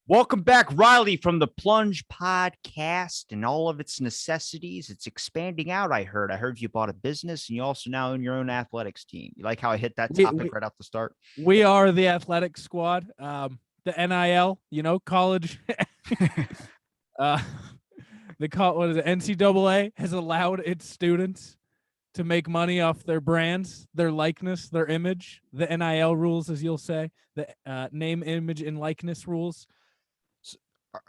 Welcome back, Riley, from the Plunge podcast and all of its necessities. It's expanding out, I heard. I heard you bought a business and you also now own your own athletics team. You like how I hit that We topic we, right off the start? we are the athletic squad. The NIL, college. uh, what is it? NCAA has allowed its students to make money off their brands, their likeness, their image. The NIL rules, as you'll say, the name, image, and likeness rules.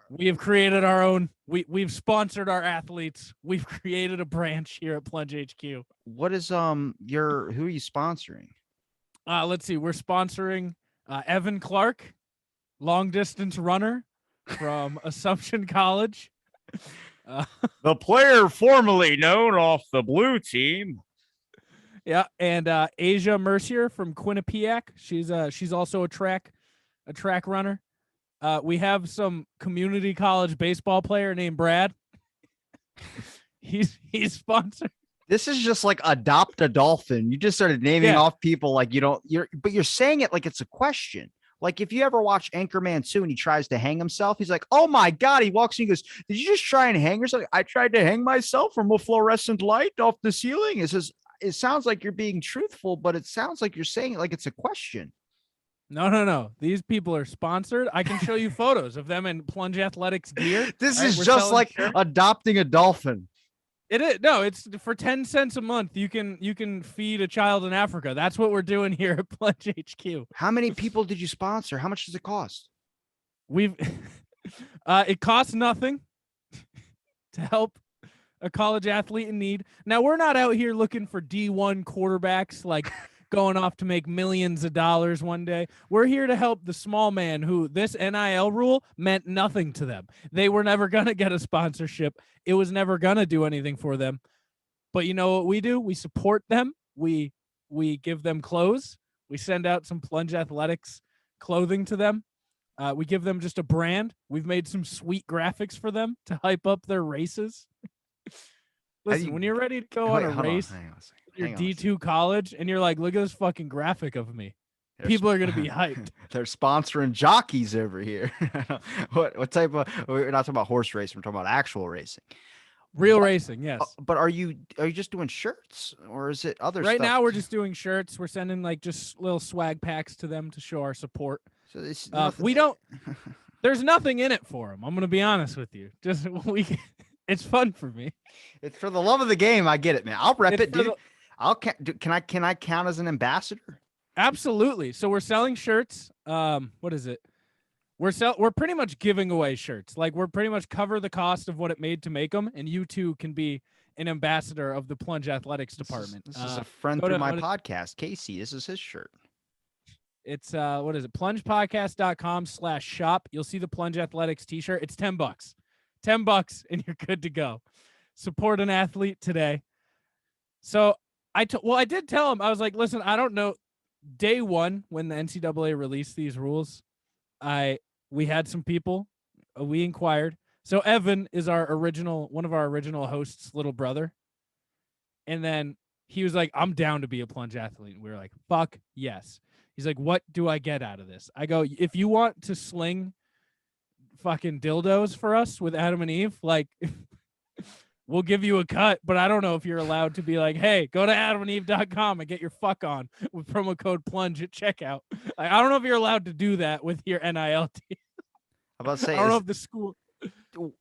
We have created our own. We've sponsored our athletes. We've created a branch here at Plunge HQ. What is your who are you sponsoring? Let's see. We're sponsoring Evan Clark, long distance runner from Assumption College. The player formerly known off the blue team. Yeah, and Asia Mercier from Quinnipiac. She's also a track runner. We have some community college baseball player named Brad. He's sponsored. This is just like adopt a dolphin. You just started naming off people like you're saying it like it's a question. Like if you ever watch Anchorman 2 and he tries to hang himself, he's like, oh my God, he walks in and goes, did you just try and hang yourself? I tried to hang myself from a fluorescent light off the ceiling. It sounds like you're being truthful, but it sounds like you're saying it like it's a question. No. These people are sponsored. I can show you photos of them in Plunge Athletics gear. This is just like adopting a dolphin. It is. No, it's for 10 cents a month. You can feed a child in Africa. That's what we're doing here at Plunge HQ. How many people did you sponsor? How much does it cost? It costs nothing to help a college athlete in need. Now, we're not out here looking for D1 quarterbacks like going off to make millions of dollars one day. We're here to help the small man who this NIL rule meant nothing to them. They were never going to get a sponsorship. It was never going to do anything for them. But you know what we do? We support them. We give them clothes. We send out some Plunge Athletics clothing to them. We give them just a brand. We've made some sweet graphics for them to hype up their races. Listen, when you're ready to go on a race, your D2 college, and you're like, look at this fucking graphic of me. People are going to be hyped. They're sponsoring jockeys over here. What type of, we're not talking about horse racing. We're talking about actual racing. Real racing, yes. But are you just doing shirts or is it other stuff? Right now, we're just doing shirts. We're sending like just little swag packs to them to show our support. So this, there's nothing in it for them. I'm going to be honest with you. It's fun for me. It's for the love of the game. I get it, man. I'll rep it, dude. Can I count as an ambassador? Absolutely. So we're selling shirts. What is it? We're pretty much giving away shirts. Like we're pretty much cover the cost of what it made to make them, and you too can be an ambassador of the Plunge Athletics department. This is a friend through my podcast, Casey. This is his shirt. It's what is it? plungepodcast.com/shop. You'll see the Plunge Athletics t-shirt. It's $10. $10 and you're good to go. Support an athlete today. So I did tell him, I was like, listen, I don't know. Day one, when the NCAA released these rules, we had some people, we inquired. So Evan is one of our original hosts' little brother. And then he was like, I'm down to be a Plunge athlete. And we were like, fuck yes. He's like, what do I get out of this? I go, if you want to sling fucking dildos for us with Adam and Eve, like we'll give you a cut, but I don't know if you're allowed to be like, hey, go to adamandeve.com and get your fuck on with promo code plunge at checkout. Like, I don't know if you're allowed to do that with your NIL team. I don't know if the school.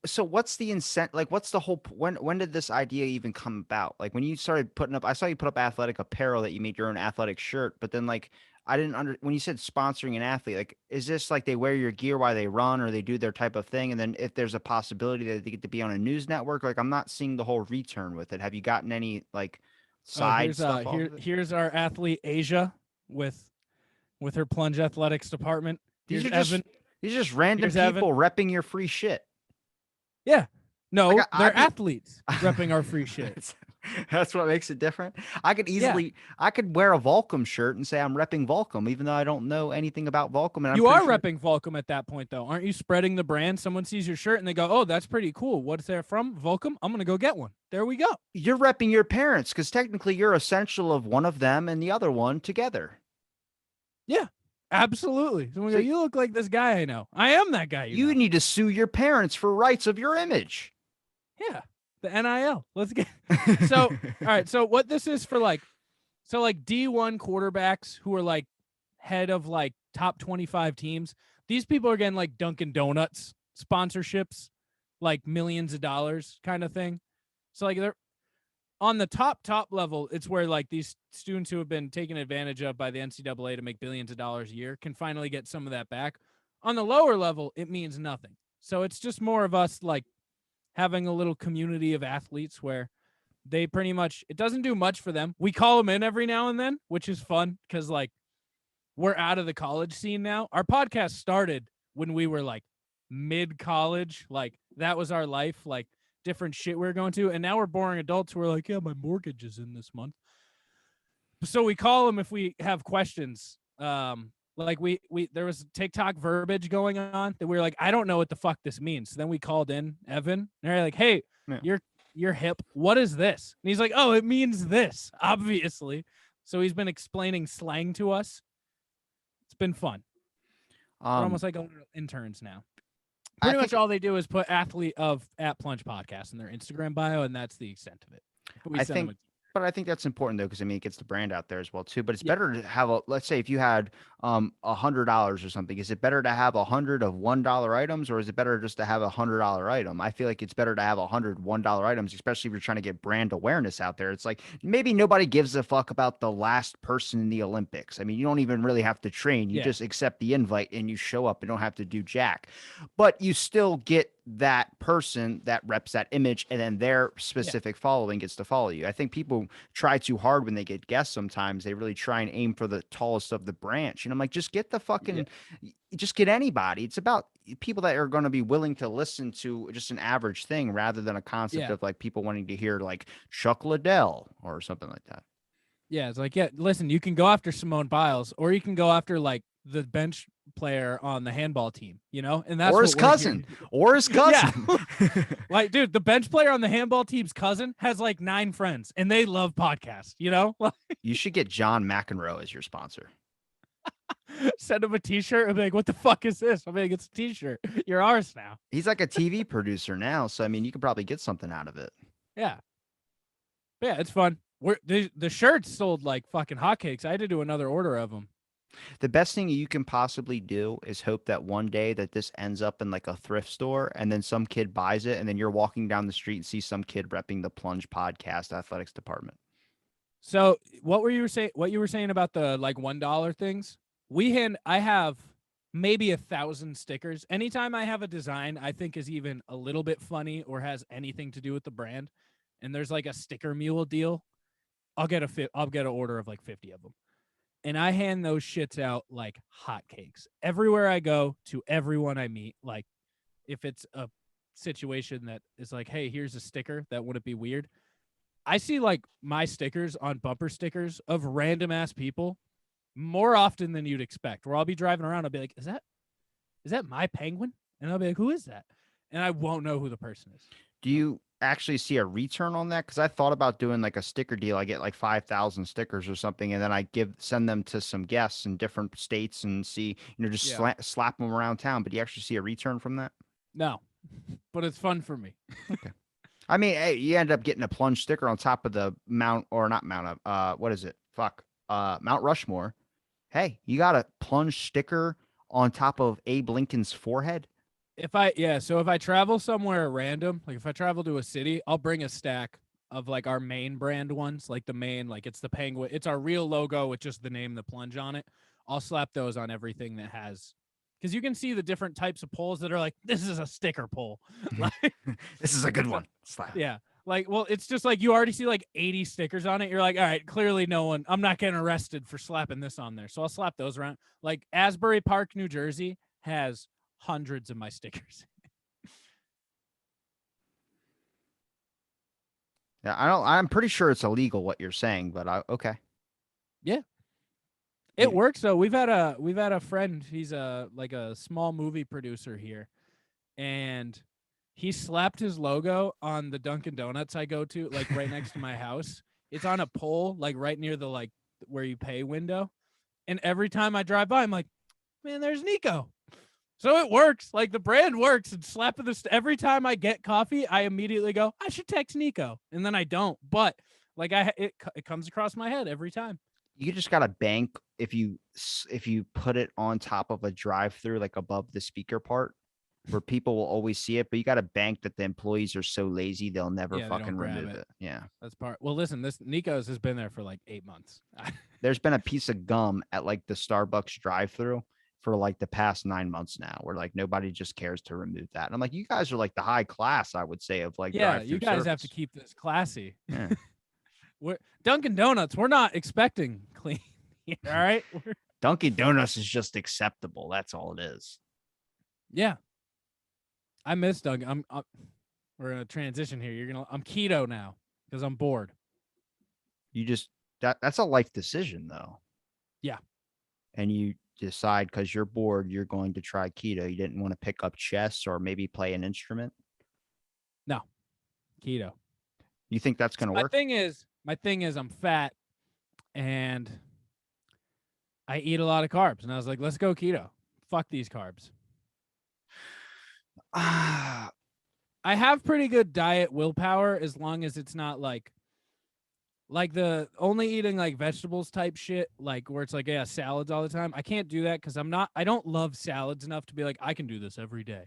So what's the incentive? Like, what's the whole, when did this idea even come about? Like when you started putting up, I saw you put up athletic apparel that you made your own athletic shirt, but then like, when you said sponsoring an athlete, like, is this like they wear your gear while they run or they do their type of thing? And then if there's a possibility that they get to be on a news network, like I'm not seeing the whole return with it. Have you gotten any like side stuff? Here's our athlete Asia with her Plunge Athletics department. These are just random people repping your free shit. Yeah. No, they're athletes repping our free shit. That's what makes it different. I could wear a Volcom shirt and say I'm repping Volcom, even though I don't know anything about Volcom. And you are repping Volcom at that point, though. Aren't you spreading the brand? Someone sees your shirt and they go, oh, that's pretty cool. What's there from? Volcom? I'm going to go get one. There we go. You're repping your parents because technically you're essential of one of them and the other one together. Yeah, Absolutely. Someone So go, you look like this guy I know. I am that guy you know. need to sue your parents for rights of your image. Yeah. The NIL. Let's get so all right. So what this is for so like D1 quarterbacks who are like head of like top 25 teams, these people are getting like Dunkin' Donuts sponsorships, like millions of dollars kind of thing. So like they're on the top level, it's where like these students who have been taken advantage of by the NCAA to make billions of dollars a year can finally get some of that back. On the lower level, it means nothing. So it's just more of us like having a little community of athletes where they pretty much, it doesn't do much for them. We call them in every now and then, which is fun because like we're out of the college scene now. Our podcast started when we were like mid college, like that was our life, like different shit we were going to. And now we're boring adults who are like, yeah, my mortgage is in this month. So we call them if we have questions. Like we there was TikTok verbiage going on that we were like, I don't know what the fuck this means. So then we called in Evan and they're like, hey, Yeah. you're hip. What is this? And he's like, oh, it means this, obviously. So he's been explaining slang to us. It's been fun. We're Um, almost like interns now. I Pretty much think all they do is put athlete of at Plunge podcast in their Instagram bio, and that's the extent of it. But we I send think them but I think that's important though, because I mean it gets the brand out there as well too. But it's yeah, better to have a, let's say if you had $100 or something, is it better to have 100 of $1 items, or is it better just to have $100 item? I feel like it's better to have 100 $1 items, especially if you're trying to get brand awareness out there. It's like maybe nobody gives a fuck about the last person in the Olympics. I mean, you don't even really have to train. You yeah, just accept the invite and you show up and don't have to do jack. But you still get that person that reps that image, and then their yeah, specific following gets to follow you. I think people try too hard when they get guests. Sometimes they really try and aim for the tallest of the branch, and I'm like, just get the yeah, fucking, just get anybody. It's about people that are going to be willing to listen to just an average thing rather than a concept yeah. of like people wanting to hear like Chuck Liddell or something like that. Yeah, it's like, yeah, listen, you can go after Simone Biles or you can go after like the bench player on the handball team, you know? And that's Or his what we're here. cousin, or his Yeah. cousin. Like, dude, the bench player on the handball team's cousin has like 9 friends and they love podcasts, you know? You should get John McEnroe as your sponsor. Send him a t-shirt and be like, what the fuck is this? I'm like, it's a t-shirt. You're ours now. He's like a TV producer now, so I mean, you could probably get something out of it. Yeah. But yeah, it's fun. The shirts sold like fucking hotcakes. I had to do another order of them. The best thing you can possibly do is hope that one day that this ends up in like a thrift store and then some kid buys it and then you're walking down the street and see some kid repping the Plunge podcast athletics department. So what were you saying? What you were saying about the like $1 things? I have maybe 1,000 stickers. Anytime I have a design I think is even a little bit funny or has anything to do with the brand, and there's like a sticker mule deal, I'll get an order of like 50 of them. And I hand those shits out like hotcakes everywhere I go to everyone I meet. Like if it's a situation that is like, hey, here's a sticker that wouldn't be weird. I see like my stickers on bumper stickers of random ass people more often than you'd expect. Where I'll be driving around, I'll be like, is that my penguin? And I'll be like, who is that? And I won't know who the person is. Do you actually see a return on that? Because I thought about doing like a sticker deal. I get like 5,000 stickers or something, and then I send them to some guests in different states and see, just Yeah. slap them around town. But do you actually see a return from that? No, but it's fun for me. Okay. I mean, hey, you end up getting a Plunge sticker on top of the Mount, or not Mount, what is it? Fuck. Mount Rushmore. Hey, you got a Plunge sticker on top of Abe Lincoln's forehead? So if I travel somewhere random, like if I travel to a city, I'll bring a stack of like our main brand ones, like the main, like it's the penguin, it's our real logo with just the name, the Plunge on it. I'll slap those on everything that has, because you can see the different types of polls that are like, this is a sticker poll. Like, This is a good one. Slap. yeah. Like, well, it's just like you already see like 80 stickers on it. You're like, all right, clearly I'm not getting arrested for slapping this on there. So I'll slap those around. Like Asbury Park, New Jersey has hundreds of my stickers. Yeah, I'm pretty sure it's illegal what you're saying, but okay. Yeah. It works though. We've had a friend, he's like a small movie producer here, and he slapped his logo on the Dunkin' Donuts I go to, like right next to my house. It's on a pole, like right near the like where you pay window. And every time I drive by, I'm like, man, there's Nico. So it works. Like the brand works. And every time I get coffee, I immediately go, I should text Nico, and then I don't. But like it comes across my head every time. You just got to bank if you put it on top of a drive-through, like above the speaker part, where people will always see it. But you got to bank that the employees are so lazy they'll never Yeah, they don't fucking grab remove it. it. Yeah, That's part. Well, listen, this Nico's has been there for like 8 months. there's been a piece of gum at like the Starbucks drive-through for like the past 9 months now, where like nobody just cares to remove that. And I'm like, you guys are like the high class, I would say, of like Yeah, you drive-through guys have to service. keep this classy. Yeah. We're Dunkin' Donuts. We're not expecting clean. All right. Dunkin' Donuts is just acceptable. That's all it is. Yeah, I miss Dunkin'. We're gonna transition here. I'm keto now because I'm bored. You just that's a life decision though. Yeah. And you decide because you're bored, you're going to try keto. You didn't want to pick up chess or maybe play an instrument. No, keto. You think that's going to work? My thing is, I'm fat and I eat a lot of carbs, and I was like, let's go keto. Fuck these carbs. Ah, I have pretty good diet willpower as long as it's not like the only eating like vegetables type shit, like where it's like, yeah, salads all the time. I can't do that because I don't love salads enough to be like, I can do this every day.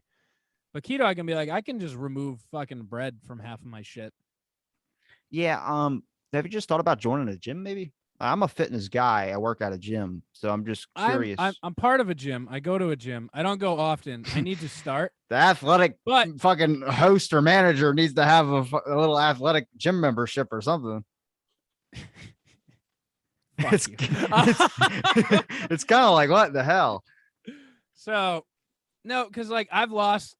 But keto, I can be like, I can just remove fucking bread from half of my shit. yeah. Have you just thought about joining a gym? Maybe I'm a fitness guy. I work at a gym, so I'm just curious. I'm part of a gym. I go to a gym. I don't go often. I need to start. The athletic But fucking host or manager needs to have a little athletic gym membership or something. It's, it's kind of like, what the hell? So, no, because like I've lost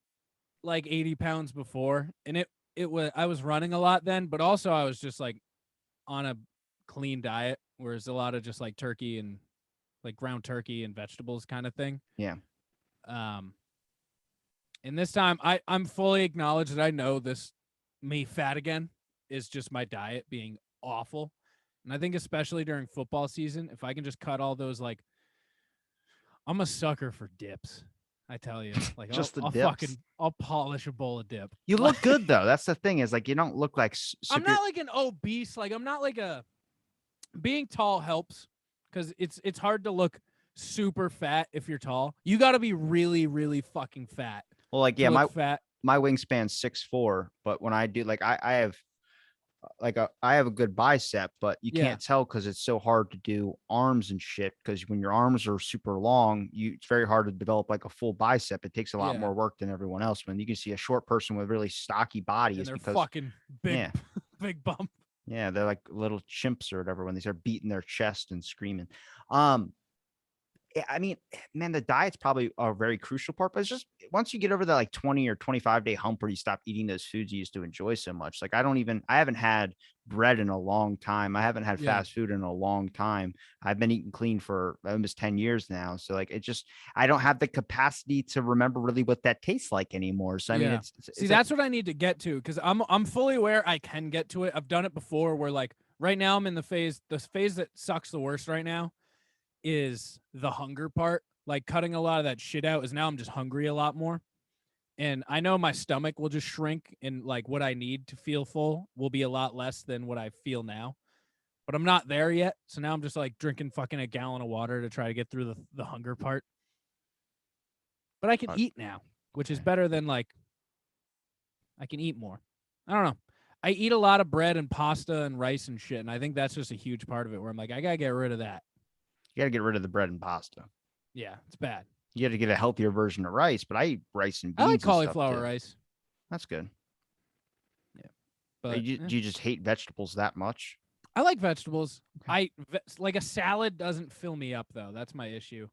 like 80 pounds before, and it was I was running a lot then, but also I was just like on a clean diet, whereas a lot of just like turkey and like ground turkey and vegetables kind of thing. Yeah. And this time I'm fully acknowledged that I know this me fat again is just my diet being awful. And I think especially during football season, if I can just cut all those, like, I'm a sucker for dips. I tell you, like, Just I'll polish a bowl of dip. You look good though. That's the thing is like you don't look like I'm not like an obese, like I'm not like being tall helps because it's hard to look super fat if you're tall. You got to be really, really fucking fat. Well, like my wingspan's 6'4", but when I do like I have I have a good bicep, but you can't tell because it's so hard to do arms and shit. Because when your arms are super long, it's very hard to develop like a full bicep. It takes a lot more work than everyone else. When you can see a short person with really stocky body, and they're because fucking big, big bump. Yeah, they're like little chimps or whatever when they start beating their chest and screaming. I mean, man, the diet's probably a very crucial part, but it's just once you get over that like 20 or 25-day hump where you stop eating those foods you used to enjoy so much. Like I haven't had bread in a long time. I haven't had fast food in a long time. I've been eating clean for almost 10 years now. So like I don't have the capacity to remember really what that tastes like anymore. So I mean, that's what I need to get to, because I'm fully aware I can get to it. I've done it before where like right now I'm in the phase that sucks the worst right now is the hunger part. Like cutting a lot of that shit out is now I'm just hungry a lot more. And I know my stomach will just shrink, and like what I need to feel full will be a lot less than what I feel now. But I'm not there yet. So now I'm just like drinking fucking a gallon of water to try to get through the hunger part. But I can eat now, which is better than like I can eat more. I don't know. I eat a lot of bread and pasta and rice and shit. And I think that's just a huge part of it where I'm like, I got to get rid of that. You got to get rid of the bread and pasta. Yeah, it's bad. You got to get a healthier version of rice, but I eat rice and beans. I like cauliflower rice. That's good. Yeah. But do you just hate vegetables that much? I like vegetables. Okay. Like a salad doesn't fill me up though. That's my issue.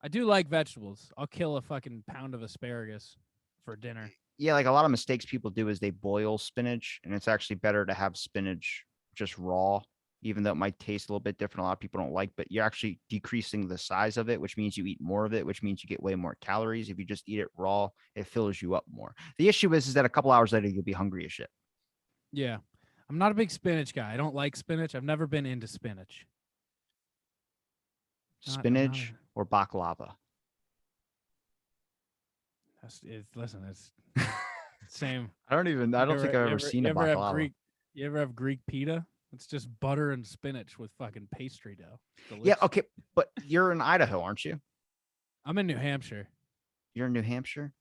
I do like vegetables. I'll kill a fucking pound of asparagus for dinner. Yeah, like a lot of mistakes people do is they boil spinach, and it's actually better to have spinach just raw, even though it might taste a little bit different. A lot of people don't like, but you're actually decreasing the size of it, which means you eat more of it, which means you get way more calories. If you just eat it raw, it fills you up more. The issue is that a couple hours later, you'll be hungry as shit. Yeah. I'm not a big spinach guy. I don't like spinach. I've never been into spinach. Spinach or baklava? Listen, it's same. I don't think I've ever seen You a ever have baklava. Greek? You ever have Greek pita? It's just butter and spinach with fucking pastry dough. Yeah, Delicious. okay, but you're in Idaho, aren't you? I'm in New Hampshire. You're in New Hampshire?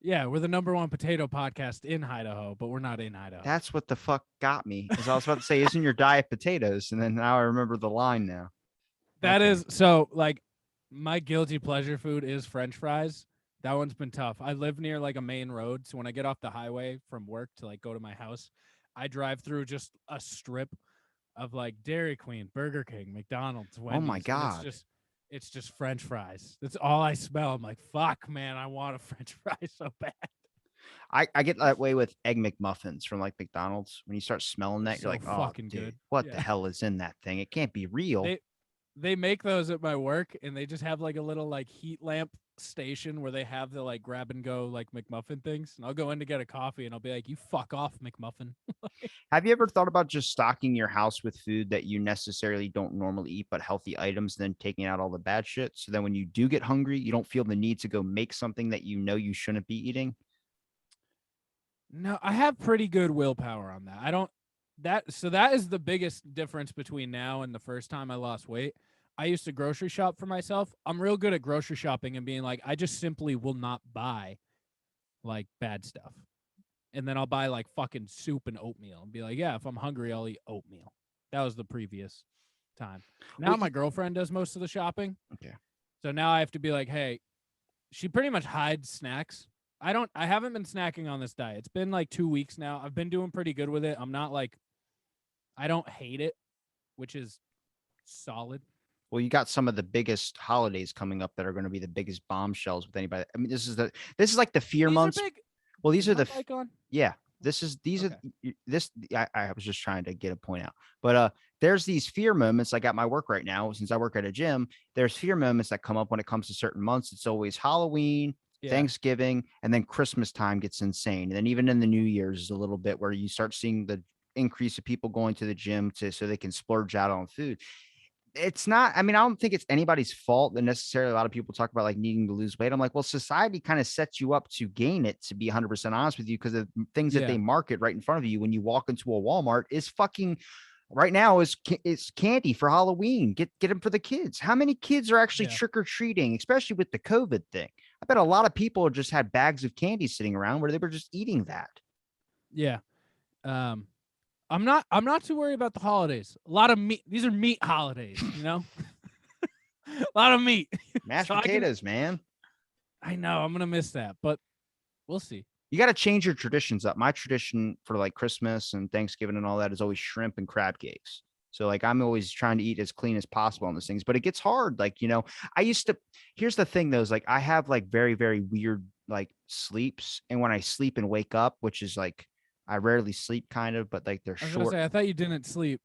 Yeah, we're the #1 potato podcast in Idaho, but we're not in Idaho. That's what the fuck got me. Is I was about to say, isn't your diet potatoes? And then now I remember the line now. That Okay. is so like my guilty pleasure food is French fries. That one's been tough. I live near like a main road, so when I get off the highway from work to like go to my house, I drive through just a strip of like Dairy Queen, Burger King, McDonald's, Oh my Wendy's, and God. it's just French fries. That's all I smell. I'm like, fuck, man, I want a French fry so bad. I get that way with egg McMuffins from like McDonald's. When you start smelling that, you're So like, oh, fucking dude, good. what the Yeah. hell is in that thing? It can't be real. They make those at my work, and they just have like a little like heat lamp station where they have the like grab and go like McMuffin things. And I'll go in to get a coffee, and I'll be like, "You fuck off, McMuffin." Have you ever thought about just stocking your house with food that you necessarily don't normally eat, but healthy items, then taking out all the bad shit? So then when you do get hungry, you don't feel the need to go make something that you know you shouldn't be eating? No, I have pretty good willpower on that. I don't that is the biggest difference between now and the first time I lost weight. I used to grocery shop for myself. I'm real good at grocery shopping and being like, I just simply will not buy like bad stuff. And then I'll buy like fucking soup and oatmeal and be like, yeah, if I'm hungry, I'll eat oatmeal. That was the previous time. Well, Now my girlfriend does most of the shopping. okay. So now I have to be like, hey, she pretty much hides snacks. I haven't been snacking on this diet. It's been like 2 weeks now. I've been doing pretty good with it. I'm not like I don't hate it, which is solid. Well, you got some of the biggest holidays coming up that are going to be the biggest bombshells with anybody. I mean, this is like the fear These are months. big. Well, these Is are my mic on? yeah, these are Okay. this I was just trying to get a point out. But there's these fear moments like at my work right now, since I work at a gym, there's fear moments that come up when it comes to certain months. It's always Halloween, Yeah. Thanksgiving, and then Christmas time gets insane. And then even in the New Year's is a little bit where you start seeing the increase of people going to the gym to so they can splurge out on food. It's not, I mean, I don't think it's anybody's fault that necessarily a lot of people talk about like needing to lose weight. I'm like, well, society kind of sets you up to gain it, to be 100% honest with you, because the things that Yeah. they market right in front of you when you walk into a Walmart is fucking right now is candy for Halloween. Get them for the kids. How many kids are actually Yeah. trick or treating, especially with the COVID thing? I bet a lot of people just had bags of candy sitting around where they were just eating that. Yeah. Um, I'm not too worried about the holidays. A lot of meat. These are meat holidays, you know? A lot of meat. Mashed So potatoes, man. I know I'm gonna miss that, but we'll see. You got to change your traditions up. My tradition for like Christmas and Thanksgiving and all that is always shrimp and crab cakes. So like I'm always trying to eat as clean as possible on those things, but it gets hard. Like, I used to here's the thing though, is like I have like very, very weird like sleeps. And when I sleep and wake up, which is like I rarely sleep kind of, but like they're I was gonna short. say I thought you didn't sleep.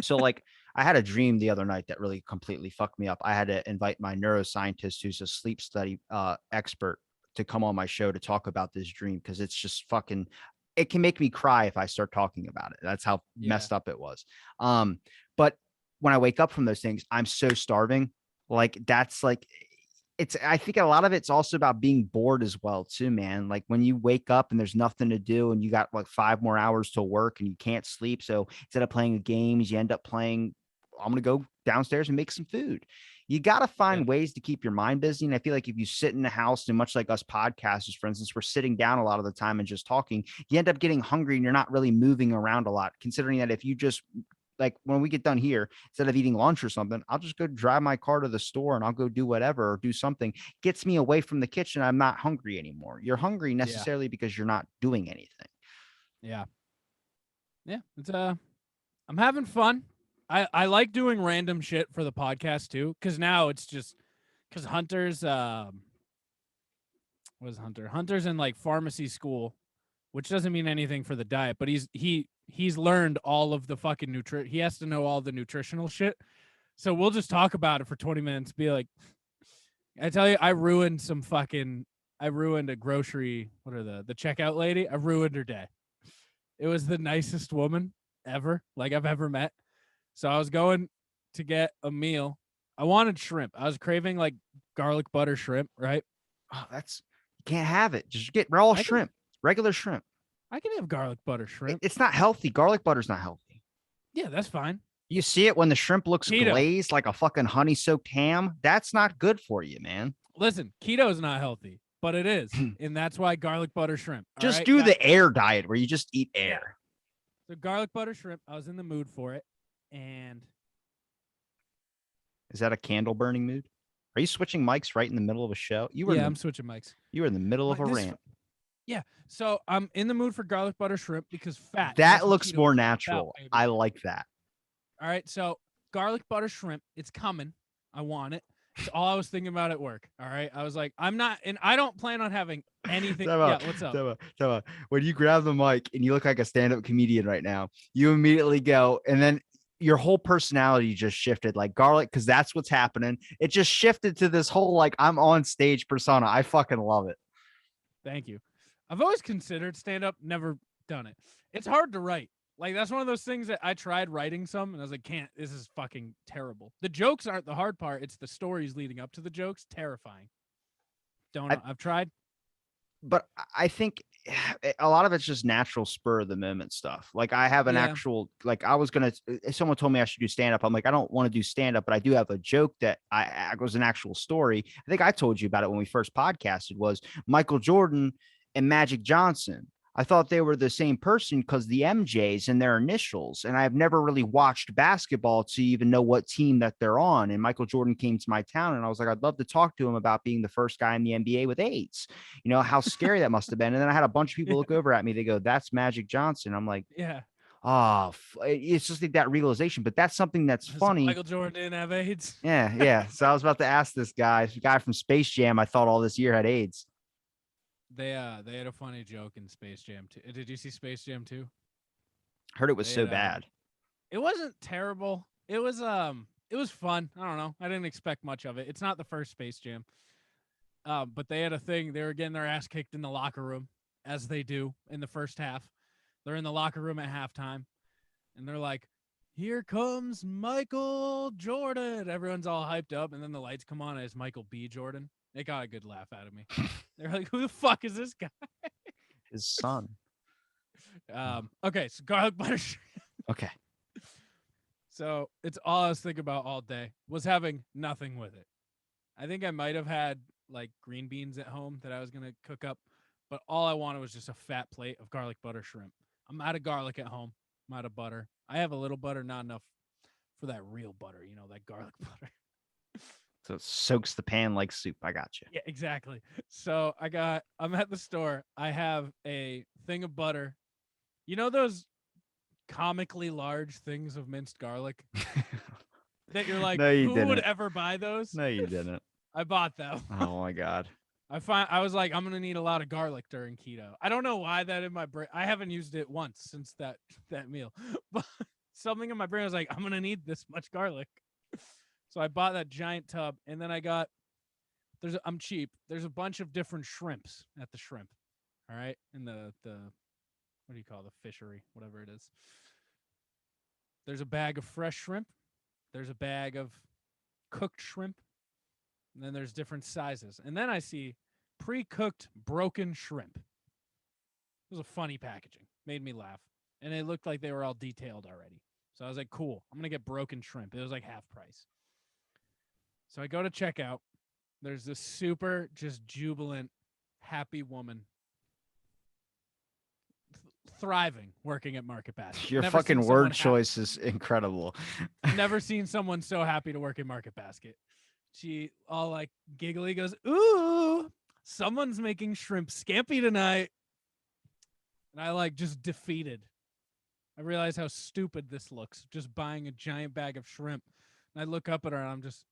So like I had a dream the other night that really completely fucked me up. I had to invite my neuroscientist who's a sleep study expert to come on my show to talk about this dream because it's just fucking it can make me cry if I start talking about it. That's how Yeah. messed up it was. But when I wake up from those things, I'm so starving. Like that's like it's I think a lot of it's also about being bored as well too, man. Like when you wake up and there's nothing to do and you got like 5 more hours to work and you can't sleep. So instead of playing games, you end up playing, I'm gonna go downstairs and make some food. You got to Yeah. find ways to keep your mind busy. And I feel like if you sit in the house and much like us podcasters, for instance, we're sitting down a lot of the time and just talking, you end up getting hungry and you're not really moving around a lot. Considering that if you just like when we get done here, instead of eating lunch or something, I'll just go drive my car to the store and I'll go do whatever or do something. Gets me away from the kitchen. I'm not hungry anymore. You're hungry Yeah. necessarily because you're not doing anything. Yeah. Yeah. It's I'm having fun. I like doing random shit for the podcast too, because now it's just because Hunter's what is Hunter? Hunter's in like pharmacy school, which doesn't mean anything for the diet, but he's learned all of the fucking he has to know all the nutritional shit. So we'll just talk about it for 20 minutes, be like, I tell you, I ruined a grocery, what are the checkout lady? I ruined her day. It was the nicest woman ever, like I've ever met. So I was going to get a meal I wanted shrimp. I was craving like garlic butter shrimp, right? Oh, you can't have it. Just get raw I can shrimp, regular shrimp. I can have garlic butter shrimp. It's not healthy. Garlic butter's not healthy. Yeah, that's fine. You see it when the shrimp looks Keto. glazed like a fucking honey soaked ham. That's not good for you, man. Listen, keto is not healthy, but it is, and that's why garlic butter shrimp. All Just right, do the air diet where you just eat yeah. air. So garlic butter shrimp. I was in the mood for it, and Is that a candle burning mood? Are you switching mics right in the middle of a show? I'm switching mics. You were in the middle of a rant. Yeah, so I'm in the mood for garlic butter shrimp because fat. That looks more natural. About, I like that. All right, so garlic butter shrimp. It's coming. I want it. It's all I was thinking about at work. All right, I was like, I'm not, and I don't plan on having anything. Yeah, what's up? When you grab the mic and you look like a stand-up comedian right now, you immediately go, and then your whole personality just shifted like garlic, because that's what's happening. It just shifted to this whole like I'm on stage persona. I fucking love it. Thank you. I've always considered stand-up, never done it. It's hard to write. Like, that's one of those things that I tried writing some, and I was like, this is fucking terrible. The jokes aren't the hard part. It's the stories leading up to the jokes. Terrifying. Don't know. I've tried. But I think a lot of it's just natural spur of the moment stuff. Like I have an actual, like I was going to, someone told me I should do stand up. I'm like, I don't want to do stand up, but I do have a joke that I was an actual story. I think I told you about it when we first podcasted, was Michael Jordan and Magic Johnson. I thought they were the same person because the MJs and their initials. And I've never really watched basketball to even know what team that they're on. And Michael Jordan came to my town and I was like, I'd love to talk to him about being the first guy in the NBA with AIDS. You know, how scary that must have been. And then I had a bunch of people look over at me. They go, that's Magic Johnson. I'm like, yeah. Oh, it's just like that realization. But that's something that's funny. Michael Jordan didn't have AIDS. Yeah. So I was about to ask this guy from Space Jam, I thought all this year had AIDS. They had a funny joke in Space Jam 2. Did you see Space Jam 2? Heard it was so bad. It wasn't terrible. It was fun. I don't know. I didn't expect much of it. It's not the first Space Jam. But they had a thing. They were getting their ass kicked in the locker room, as they do in the first half. They're in the locker room at halftime, and they're like, "Here comes Michael Jordan." Everyone's all hyped up, and then the lights come on as Michael B. Jordan. They got a good laugh out of me. They're like, "Who the fuck is this guy?" His son. Okay, so garlic butter shrimp. Okay. So it's all I was thinking about all day, was having nothing with it. I think I might have had like green beans at home that I was going to cook up, but all I wanted was just a fat plate of garlic butter shrimp. I'm out of garlic at home. I'm out of butter. I have a little butter, not enough for that real butter, that garlic butter. So it soaks the pan like soup. I got you. Yeah, exactly. So I'm at the store. I have a thing of butter. You know those comically large things of minced garlic that you're like, no, who would ever buy those? No, you didn't. I bought them. Oh my God. I was like, I'm gonna need a lot of garlic during keto. I don't know why that in my brain. I haven't used it once since that meal, but something in my brain was like, I'm gonna need this much garlic. So I bought that giant tub, and then I'm cheap. There's a bunch of different shrimps at the shrimp. All right, in the what do you call the fishery, whatever it is. There's a bag of fresh shrimp. There's a bag of cooked shrimp. And then there's different sizes. And then I see pre-cooked broken shrimp. It was a funny packaging. Made me laugh. And it looked like they were all detailed already. So I was like, cool. I'm going to get broken shrimp. It was like half price. So I go to checkout. There's this super just jubilant, happy woman thriving working at Market Basket. Your fucking word choice is incredible. Never seen someone so happy to work at Market Basket. She all like giggly goes, "Ooh, someone's making shrimp scampi tonight." And I like just defeated. I realize how stupid this looks, just buying a giant bag of shrimp. And I look up at her and I'm just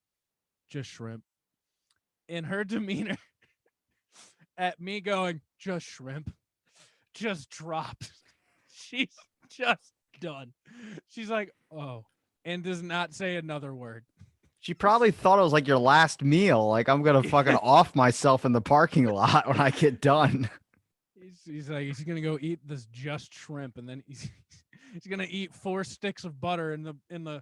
shrimp. And her demeanor at me going, "Just shrimp," just dropped. She's just done. She's like, "Oh," and does not say another word. She probably thought it was like your last meal. Like, I'm going to fucking off myself in the parking lot when I get done. He's like, he's going to go eat this just shrimp. And then He's gonna eat 4 sticks of butter in the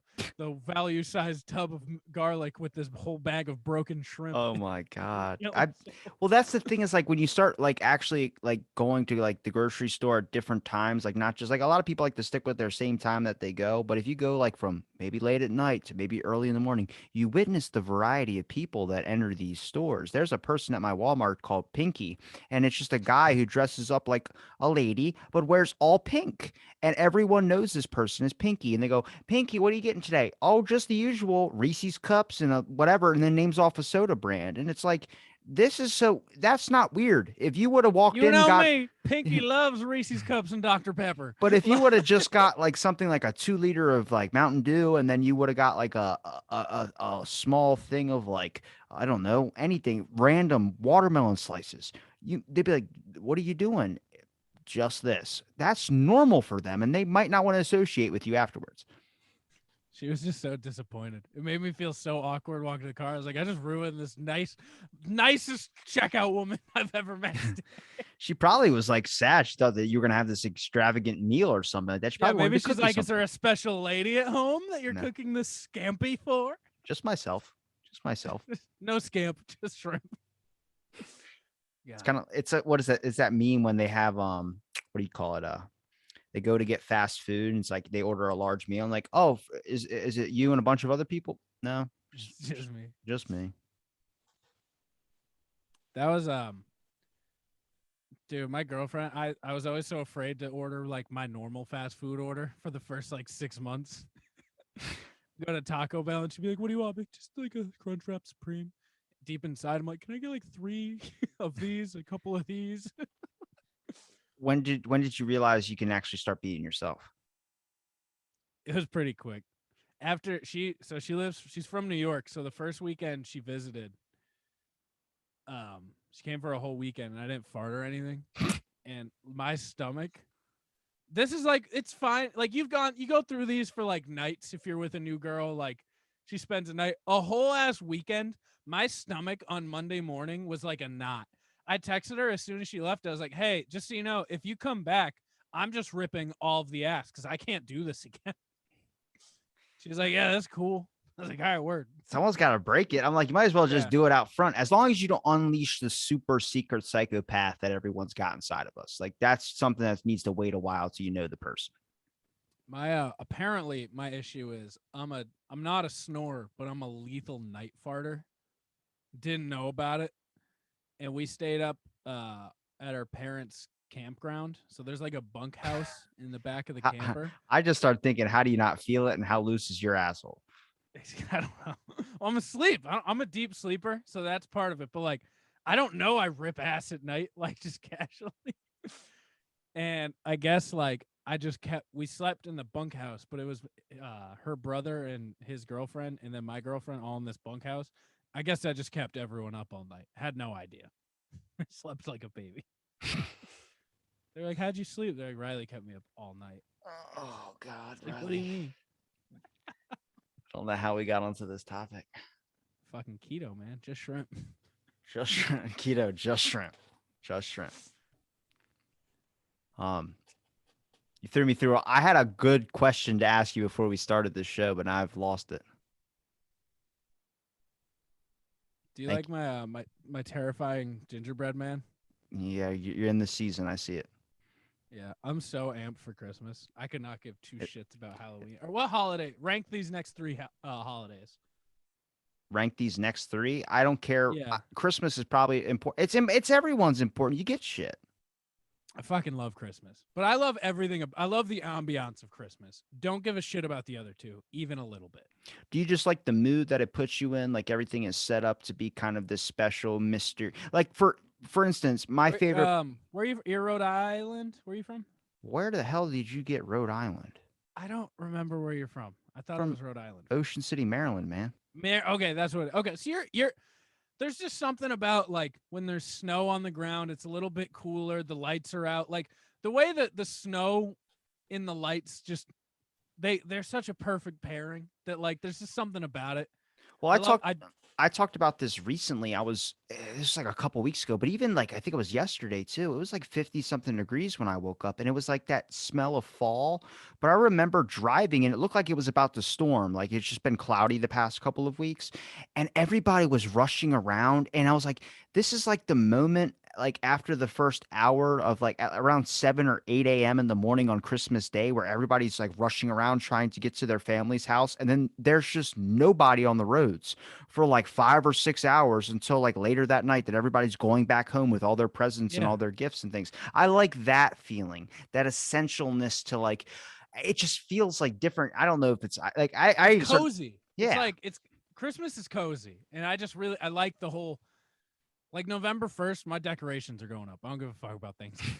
value sized tub of garlic with this whole bag of broken shrimp. Oh my god. Kill I himself. Well, that's the thing is like when you start like actually like going to like the grocery store at different times, like not just like a lot of people like to stick with their same time that they go, but if you go like from maybe late at night to maybe early in the morning, you witness the variety of people that enter these stores. There's a person at my Walmart called Pinky, and it's just a guy who dresses up like a lady but wears all pink. And everyone knows this person is Pinky. And they go, Pinky, what are you getting today? Oh, just the usual Reese's cups and a whatever, and then names off a soda brand. And it's like, this is so that's not weird. If you would have walked You in and know got me, Pinky loves Reese's cups and Dr Pepper. but if you would have just got like something like a 2 liter of like Mountain Dew, and then you would have got like a small thing of like, I don't know, anything random watermelon slices, they'd be like, what are you doing? Just this. That's normal for them, and they might not want to associate with you afterwards. She was just so disappointed. It made me feel so awkward walking to the car. I was like, I just ruined this nicest checkout woman I've ever met. She probably was like sad. She thought that you were gonna have this extravagant meal or something like that. She Yeah, probably wanted maybe to she's cook you like, is there something. a special lady at home that you're No, cooking this scampi for? just myself. Just myself. No scamp, just shrimp. It's God. kind of it's a what is that? It's that meme when they have what do you call it? They go to get fast food and it's like they order a large meal. And like, oh, is it you and a bunch of other people? No, just It's just, just me. just me. That was dude, my girlfriend, I was always so afraid to order like my normal fast food order for the first like 6 months. Go to Taco Bell and she'd be like, what do you want? Like, just like a Crunchwrap Supreme. Deep inside, I'm like, can I get like 3 of these, a couple of these? When did you realize you can actually start beating yourself? It was pretty quick. After she's from New York, so the first weekend she visited, she came for a whole weekend and I didn't fart or anything. And my stomach, this is like, it's fine. Like you go through these for like nights if you're with a new girl, like she spends a whole ass weekend. My stomach on Monday morning was like a knot. I texted her as soon as she left. I was like, hey, just so you know, if you come back, I'm just ripping all of the ass because I can't do this again. She's like, yeah, that's cool. I was like, all right, word. Someone's got to break it. I'm like, you might as well just Yeah. do it out front, as long as you don't unleash the super secret psychopath that everyone's got inside of us. Like that's something that needs to wait a while till you know the person. My apparently my issue is I'm not a snorer, but I'm a lethal night farter. Didn't know about it. And we stayed up at our parents' campground. So there's like a bunkhouse in the back of the camper. I just started thinking, how do you not feel it, and how loose is your asshole? I don't know. Well, I'm asleep. I'm a deep sleeper, so that's part of it. But like, I don't know. I rip ass at night, like just casually. And I guess like I just kept. We slept in the bunkhouse, but it was her brother and his girlfriend, and then my girlfriend all in this bunkhouse. I guess I just kept everyone up all night. Had no idea. I slept like a baby. They're like, "How'd you sleep?" They're like, "Riley kept me up all night." Oh God, Like, what do you mean? I don't know how we got onto this topic. Fucking keto, man. Just shrimp. Just shrimp. Keto, just shrimp, just shrimp. Um, you threw me through. I had a good question to ask you before we started this show, but now I've lost it. Do you Thank like my terrifying gingerbread man? Yeah, you're in the season. I see it. Yeah, I'm so amped for Christmas. I could not give two It- shits about Halloween or what holiday. Rank these next 3 holidays. Rank these next three. I don't care. Yeah, Christmas is probably important. It's everyone's important. You get shit. I fucking love Christmas, but I love everything. I love the ambiance of Christmas. Don't give a shit about the other two, even a little bit. Do you just like the mood that it puts you in? Like everything is set up to be kind of this special mystery. Like for instance, my favorite. Where you? You're Rhode Island. Where are you from? Where the hell did you get Rhode Island? I don't remember where you're from. I thought it From was Rhode Island. Ocean City, Maryland, man. Okay, that's what. Okay, so you're. There's just something about like when there's snow on the ground, it's a little bit cooler. The lights are out. Like the way that the snow in the lights just they're such a perfect pairing that like there's just something about it. Well, I I love. talked. I talked about this recently. This was like a couple weeks ago, but even like I think it was yesterday too. It was like 50 something degrees when I woke up, and it was like that smell of fall. But I remember driving and it looked like it was about to storm. Like it's just been cloudy the past couple of weeks, and everybody was rushing around. And I was like, this is like the moment like after the first hour of like around 7 or 8 a.m. in the morning on Christmas Day, where everybody's like rushing around trying to get to their family's house. And then there's just nobody on the roads for like 5 or 6 hours until like later that night that everybody's going back home with all their presents and Yeah. all their gifts and things. I like that feeling, that essentialness to like, it just feels like different. I don't know if it's like, I It's even start, cozy. It's yeah. like it's Christmas is cozy, and I like the whole like November 1st. My decorations are going up. I don't give a fuck about Thanksgiving.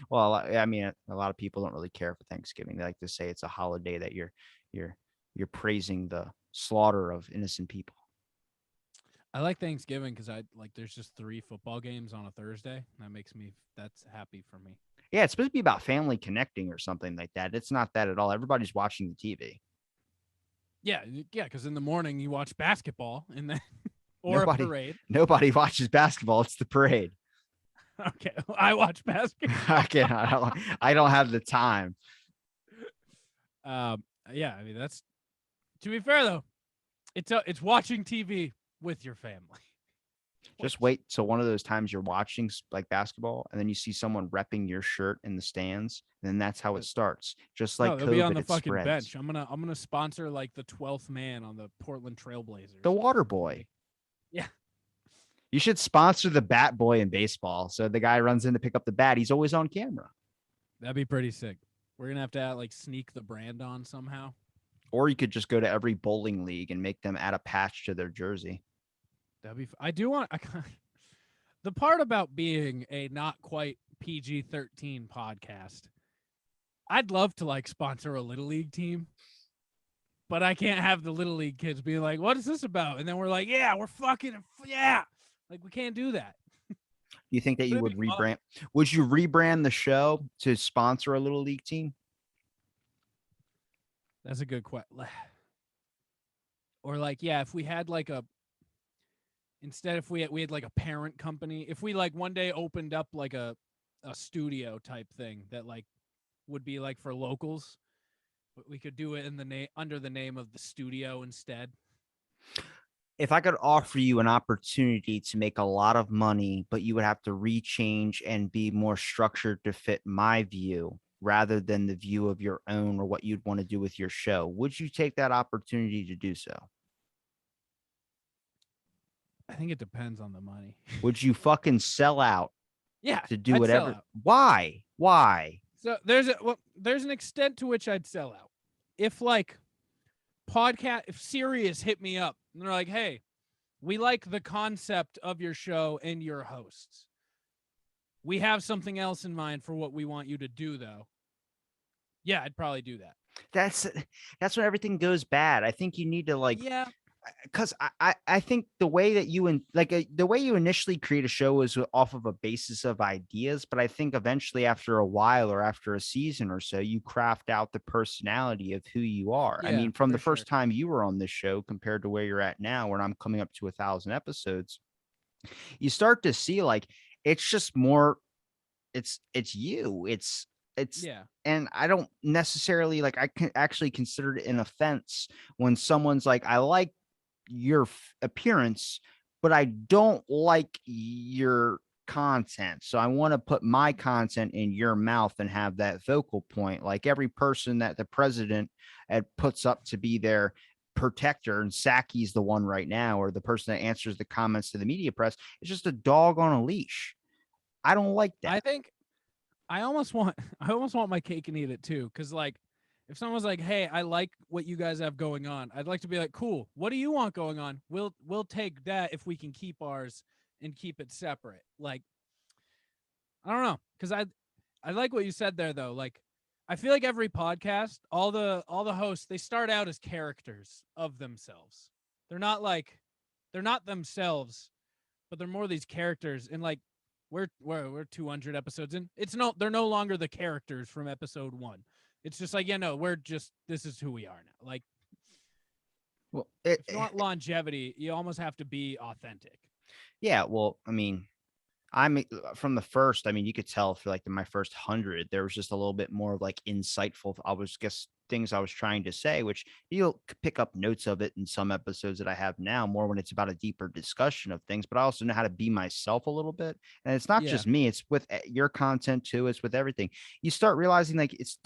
Well, I mean, a lot of people don't really care for Thanksgiving. They like to say it's a holiday that you're you're praising the slaughter of innocent people. I like Thanksgiving because I like there's just 3 football games on a Thursday. That's happy for me. Yeah, it's supposed to be about family connecting or something like that. It's not that at all. Everybody's watching the TV. Yeah, yeah, because in the morning you watch basketball and then or a Nobody parade. nobody watches basketball. It's the parade. Okay, I watch basketball. I can't. I don't have the time. Yeah, I mean that's to be fair though. It's watching TV with your family. Just Which wait till one of those times you're watching like basketball, and then you see someone repping your shirt in the stands. And then that's how it starts. Just no, like they'll be on COVID, the it fucking spreads. bench. I'm gonna sponsor like the 12th man on the Portland The Trailblazers. water boy. Yeah, You should sponsor the bat boy in baseball. So the guy runs in to pick up the bat. He's always on camera. that'd be pretty sick. We're gonna have to like sneak the brand on somehow. Or you could just go to every bowling league and make them add a patch to their jersey. That'd be. I do want. The part about being a not quite PG-13 podcast. I'd love to like sponsor a little league team, but I can't have the little league kids be like, "What is this about?" And then we're like, "Yeah, we're fucking yeah." Like we can't do that. Do you think that But you it'd would be fun. rebrand? Would you rebrand the show to sponsor a little league team? That's a good question. Or like, yeah, if we had like a instead if we had like a parent company, if we like one day opened up like a studio type thing that like would be like for locals, but we could do it in the name under the name of the studio instead. If I could offer you an opportunity to make a lot of money, but you would have to rechange and be more structured to fit my view rather than the view of your own or what you'd want to do with your show, would you take that opportunity to do so? I think it depends on the money. Would you fucking sell out Yeah, to do I'd sell whatever? out. Why? Why? So there's an extent to which I'd sell out. If like if Sirius hit me up and they're like, "Hey, we like the concept of your show and your hosts. We have something else in mind for what we want you to do though." Yeah, I'd probably do that. That's that's when everything goes bad. I think you need to like Yeah. because I think the way that you the way you initially create a show is off of a basis of ideas, but I think eventually after a while or after a season or so, you craft out the personality of who you are. I Yeah, mean, from the for sure. first time you were on this show compared to where you're at now, when I'm coming up to 1,000 episodes, you start to see like it's just more it's you. It's Yeah. and I don't necessarily like I can actually consider it an offense when someone's like, I like your appearance, but I don't like your content. So I want to put my content in your mouth and have that vocal point. Like every person that the president puts up to be their protector, and Saki's the one right now, or the person that answers the comments to the media press, it's just a dog on a leash. I don't like I that. think I almost want I almost want my cake and eat it too cuz like if someone's like, "Hey, I like what you guys have going on." I'd like to be like, "Cool. What do you want going on? We'll take that if we can keep ours and keep it separate." Like I don't know cuz I like what you said there though. Like I feel like every podcast, all the hosts, they start out as characters of themselves. They're not like they're not themselves, but they're more these characters and like we're 200 episodes in. They're no longer the characters from episode 1. It's just like, yeah, no, we're just this is who we are now. Like Well, If you want longevity, you almost have to be authentic. yeah. Well, I mean, from the first, I mean, you could tell for like my first 100, there was just a little bit more of like insightful. I was guess things I was trying to say, which you'll pick up notes of it in some episodes that I have now, more when it's about a deeper discussion of things. But I also know how to be myself a little bit, and it's not Yeah. just me; it's with your content too. It's with everything. You start realizing like it's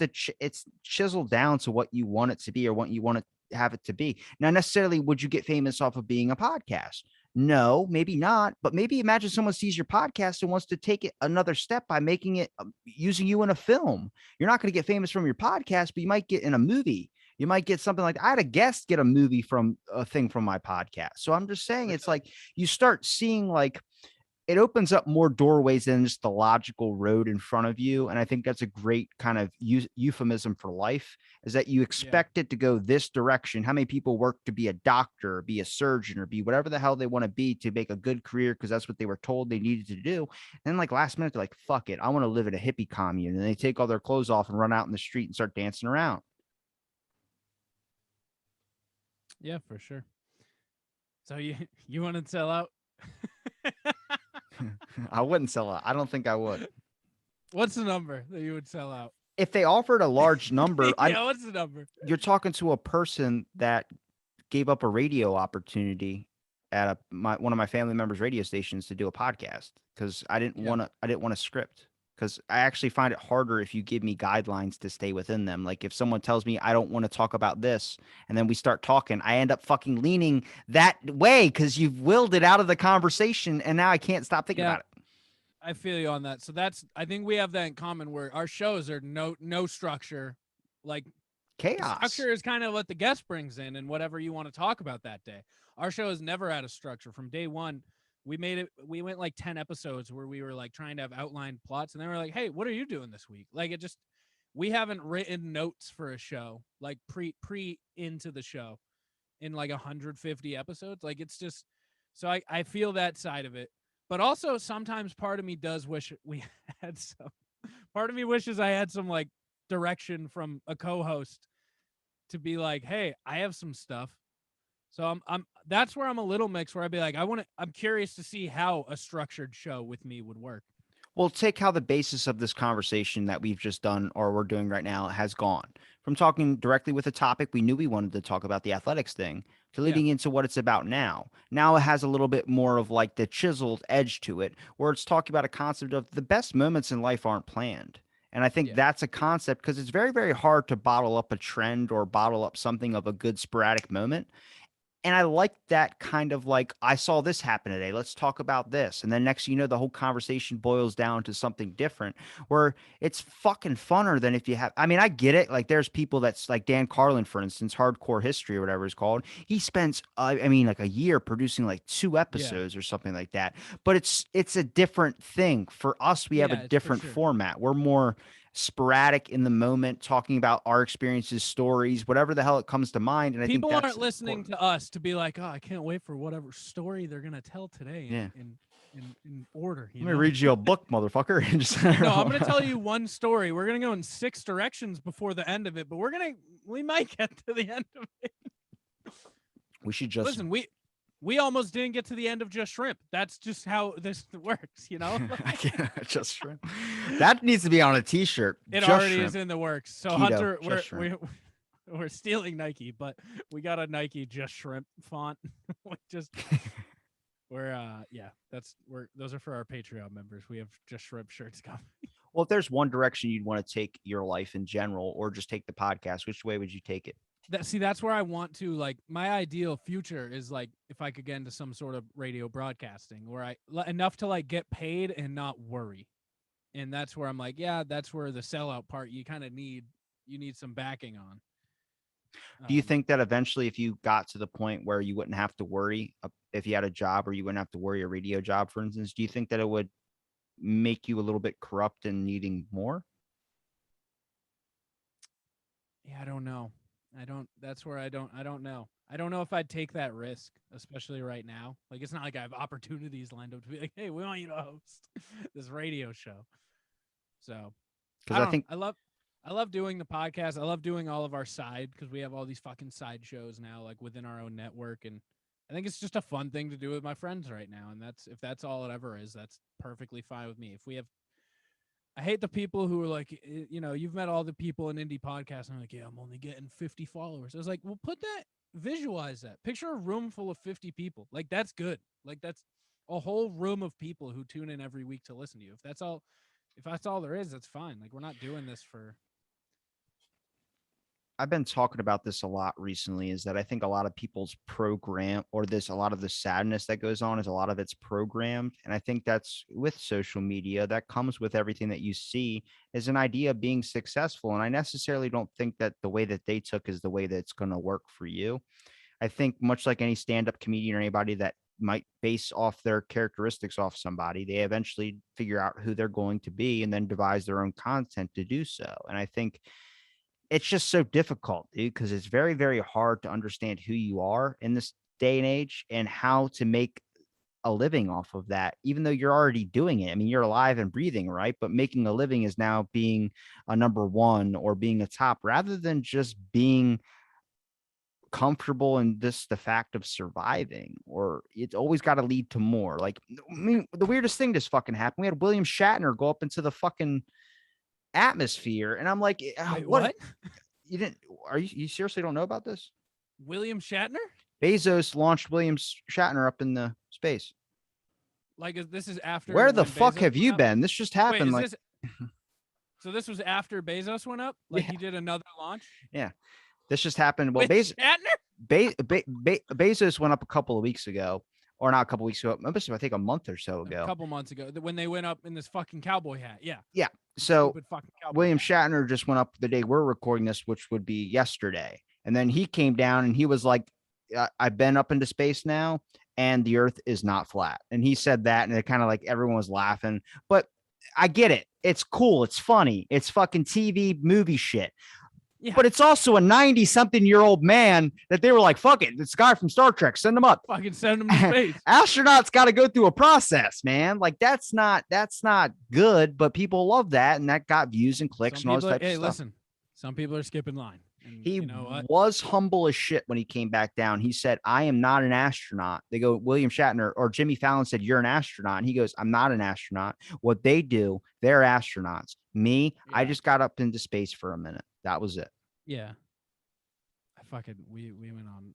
chiseled down to what you want it to be or what you want it have it to be. Now, necessarily, would you get famous off of being a podcast? No, maybe not. But maybe imagine someone sees your podcast and wants to take it another step by making it using you in a film. You're not going to get famous from your podcast, but you might get in a movie. You might get something like I had a guest get a movie from a thing from my podcast. So I'm just saying it's Really? like you start seeing like it opens up more doorways than just the logical road in front of you. And I think that's a great kind of euphemism for life is that you Yeah. expect it to go this direction. How many people work to be a doctor, or be a surgeon, or be whatever the hell they want to be to make a good career because that's what they were told they needed to do. And then, like last minute, they're like, fuck it. I want to live in a hippie commune. And they take all their clothes off and run out in the street and start dancing around. Yeah, for sure. So you want to sell out? I wouldn't sell it. I don't think I would. What's the number that you would sell out? If they offered a large number, I Yeah, what's the number? you're talking to a person that gave up a radio opportunity at one of my family members' radio stations to do a podcast because Yeah. I didn't want to script because I actually find it harder if you give me guidelines to stay within them. Like if someone tells me I don't want to talk about this and then we start talking, I end up fucking leaning that way because you've willed it out of the conversation and now I can't stop thinking Yeah, about it. I feel you on that. So that's I think we have that in common where our shows are no structure. Like the Chaos. structure is kind of what the guest brings in and whatever you want to talk about that day. Our show has never had a structure from day one. We went like 10 episodes where we were like trying to have outlined plots and then we're like, hey, what are you doing this week? Like it just we haven't written notes for a show like pre into the show in like 150 episodes. Like it's just so I feel that side of it. But also sometimes part of me does wish we had some part of me wishes I had some like direction from a co-host to be like, hey, I have some stuff. So I'm that's where I'm a little mixed where I'd be like, I'm curious to see how a structured show with me would work. Well, take how the basis of this conversation that we've just done or we're doing right now has gone from talking directly with a topic we knew we wanted to talk about the athletics thing to Yeah. leading into what it's about now. Now it has a little bit more of like the chiseled edge to it, where it's talking about a concept of the best moments in life aren't planned. And I think Yeah. that's a concept because it's very, very hard to bottle up a trend or bottle up something of a good sporadic moment. And I like that kind of like, I saw this happen today. Let's talk about this. And then next, you know, the whole conversation boils down to something different where it's fucking funner than if you have. I mean, I get it. Like, there's people that's like Dan Carlin, for instance, Hardcore History or whatever it's called. He spends, I mean, like a year producing like two Yeah. episodes or something like that. But it's a different thing. For us, we have a Yeah, it's for different sure. format. We're more sporadic in the moment, talking about our experiences, stories, whatever the hell it comes to mind. And I think People that's aren't listening important. to us to be like, oh, I can't wait for whatever story they're gonna tell today Yeah. in order, you Let me know? read you a book, motherfucker. And just, No, I'm gonna tell you one story. We're gonna go in six directions before the end of it, but we might get to the end of it. we should just. Listen, we almost didn't get to the end of Just Shrimp. That's just how this works, you know? I can't just shrimp. That needs to be on a T-shirt. It Just already is shrimp. in the works. So Keto. Hunter, Just shrimp. we're stealing Nike, but we got a Nike Just Shrimp font. we just we're yeah, those are for our Patreon members. We have Just Shrimp shirts coming. Well, if there's one direction you'd want to take your life in general, or just take the podcast, which way would you take it? That's where I want to like my ideal future is like if I could get into some sort of radio broadcasting where enough to like get paid and not worry. And that's where I'm like, yeah, that's where the sellout part you kind of need some backing on. Do you think that eventually, if you got to the point where you wouldn't have to worry if you had a job, or you wouldn't have to worry a radio job, for instance, do you think that it would make you a little bit corrupt and needing more? Yeah, I don't know. I don't that's where I don't know. I don't know if I'd take that risk, especially right now. Like it's not like I have opportunities lined up to be like, "Hey, we want you to host this radio show." So, I Because I don't know. think I love doing the podcast. I love doing all of our side because we have all these fucking side shows now, like within our own network, and I think it's just a fun thing to do with my friends right now. And that's if that's all it ever is, that's perfectly fine with me. If we have, I hate the people who are like, you've met all the people in indie podcasts, and I'm like, yeah, I'm only getting 50 followers. I was like, well, visualize that. Picture a room full of 50 people. Like that's good. Like that's a whole room of people who tune in every week to listen to you. If that's all there is, that's fine. Like we're not doing this for. I've been talking about this a lot recently is that I think a lot of people's program or a lot of the sadness that goes on is a lot of it's programmed. And I think that's with social media that comes with everything that you see is an idea of being successful. And I necessarily don't think that the way that they took is the way that it's going to work for you. I think much like any stand-up comedian or anybody that might base off their characteristics off somebody, they eventually figure out who they're going to be and then devise their own content to do so. And I think it's just so difficult, dude, because it's very, very hard to understand who you are in this day and age and how to make a living off of that, even though you're already doing it. I mean, you're alive and breathing, right? But making a living is now being a number one or being a top rather than just being comfortable in this the fact of surviving, or it's always got to lead to more. Like, I mean, the weirdest thing just fucking happened. We had William Shatner go up into the fucking atmosphere, and I'm like, Wait, what? what? You didn't? Are you seriously don't know about this? William Shatner? Bezos launched William Shatner up in the space. Like this is after Where the when fuck Bezos have went you up? been? This just Wait, happened. is Like, this so this was after Bezos went up? Like yeah, he did another launch yeah. This just happened. Well, with Shatner? Bezos went up a couple of weeks ago, or not a couple of weeks ago. I think a month or so A ago. couple months ago when they went up in this fucking cowboy hat. Yeah. Yeah. So Stupid fucking cowboy William hat. Shatner just went up the day we're recording this, which would be yesterday. And then he came down and he was like, I've been up into space now and the earth is not flat. And he said that and it kind of like everyone was laughing. But I get it. It's cool. It's funny. It's fucking TV movie shit. Yeah. But it's also a 90-something-year-old man that they were like, fuck it. This guy from Star Trek, send him up. Fucking send him to space. Astronauts got to go through a process, man. Like that's not good, but people love that, and that got views and clicks and all this type of stuff. Listen, some people are skipping line. And He you know what? was humble as shit when he came back down. He said, I am not an astronaut. They go, William Shatner or Jimmy Fallon said, you're an astronaut. And he goes, I'm not an astronaut. What they do, they're astronauts. Me, Yeah. I just got up into space for a minute. That was it. Yeah. We went on.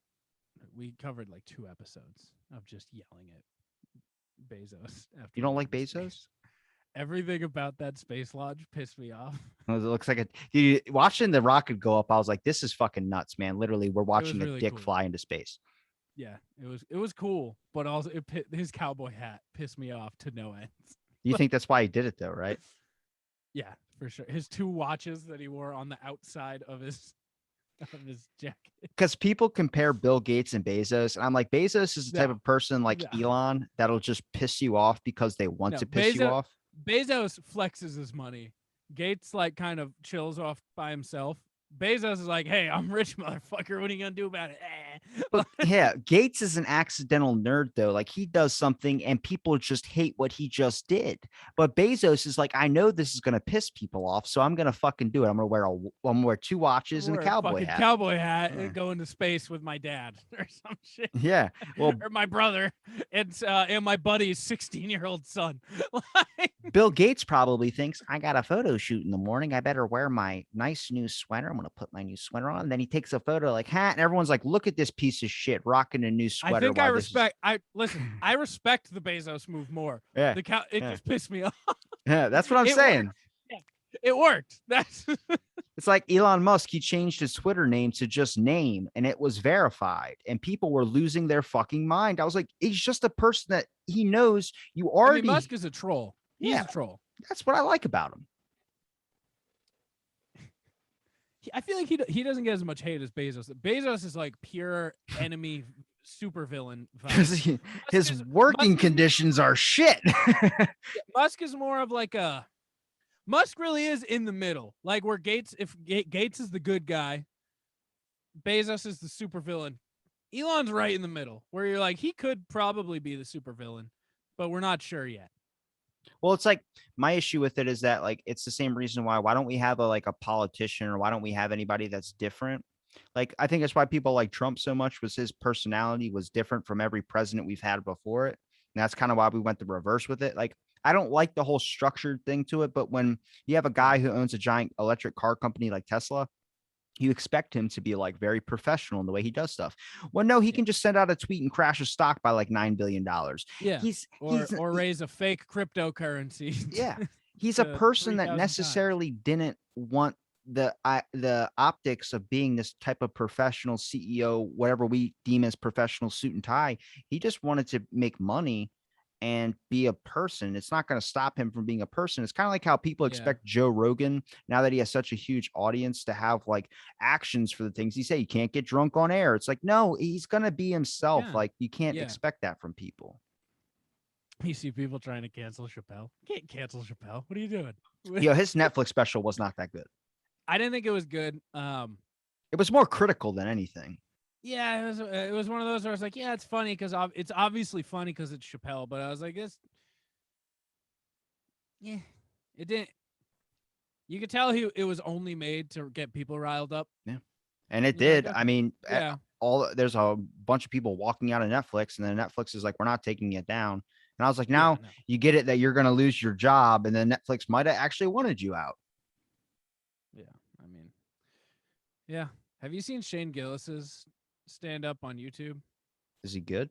We covered like 2 episodes of just yelling at Bezos. After You don't like Bezos? Everything about that space lodge pissed me off. It looks like watching the rocket go up. I was like, this is fucking nuts, man. Literally, we're watching really a dick cool. fly into space. Yeah, it was cool, but also his cowboy hat pissed me off to no end. You think that's why he did it, though, right? Yeah, for sure. His 2 watches that he wore on the outside of his jacket. Because people compare Bill Gates and Bezos, and I'm like, Bezos is the type No. of person like Elon that'll just piss you off because they want to piss you off. Bezos flexes his money. Gates like kind of chills off by himself. Bezos is like, hey, I'm rich, motherfucker. What are you gonna do about it? But yeah, Gates is an accidental nerd though. Like he does something and people just hate what he just did. But Bezos is like, I know this is gonna piss people off, so I'm gonna fucking do it. I'm gonna wear 2 watches and a cowboy hat. Cowboy hat and go into space with my dad or some shit. Yeah, well, or my brother and my buddy's 16-year-old son. Bill Gates probably thinks I got a photo shoot in the morning. I better wear my nice new sweater. I'm gonna put my new sweater on. And then he takes a photo like hat, and everyone's like, "Look at this piece of shit rocking a new sweater." I think I respect. I respect the Bezos move more. Yeah, it just pissed me off. Yeah, that's what I'm saying. Yeah, it worked. That's it's like Elon Musk. He changed his Twitter name to just name, and it was verified, and people were losing their fucking mind. I was like, he's just a person that he knows you already. Musk is a troll. He's a troll. That's what I like about him. I feel like he doesn't get as much hate as Bezos. Bezos is like pure enemy supervillain. Because his working conditions are shit. Musk is more of like a. Musk really is in the middle, like where Gates. If Gates is the good guy, Bezos is the supervillain. Elon's right in the middle, where you're like he could probably be the supervillain, but we're not sure yet. Well, it's like my issue with it is that like it's the same reason why don't we have a like a politician or why don't we have anybody that's different? Like I think that's why people like Trump so much was his personality was different from every president we've had before it. And that's kind of why we went the reverse with it. Like I don't like the whole structured thing to it, but when you have a Yeah. guy who owns a giant electric car company like Tesla, you expect him to be like very professional in the way he does stuff. Well, no, he Yeah. can just send out a tweet and crash a stock by like $9 billion. Yeah. He's Or raise a fake cryptocurrency yeah, he's a to person that 3,000 times. necessarily didn't want the optics of being this type of professional CEO, whatever we deem as professional suit and tie. He just wanted to make money and be a person. It's not going to stop him from being a person. It's kind of like how people Yeah. expect Joe Rogan, now that he has such a huge audience, to have like actions for the things he say. You can't get drunk on air. It's like, no, he's going to be himself. Yeah. Like you can't Yeah. expect that from people. You see people trying to cancel Chappelle. You can't cancel Chappelle. What are you doing? His Netflix special was not that good. I didn't think it was good. It was more critical than anything. Yeah, it was one of those where I was like, yeah, it's funny because it's obviously funny because it's Chappelle, but I was like, yeah, it didn't. You could tell it was only made to get people riled up. Yeah. And it You're like, did. I okay, mean, yeah, there's a bunch of people walking out of Netflix, and then Netflix is like, we're not taking it down. And I was like, yeah, now no, you get it that you're going to lose your job, and then Netflix might have actually wanted you out. yeah. I mean, yeah. Have you seen Shane Gillis's stand up on YouTube? Is he good?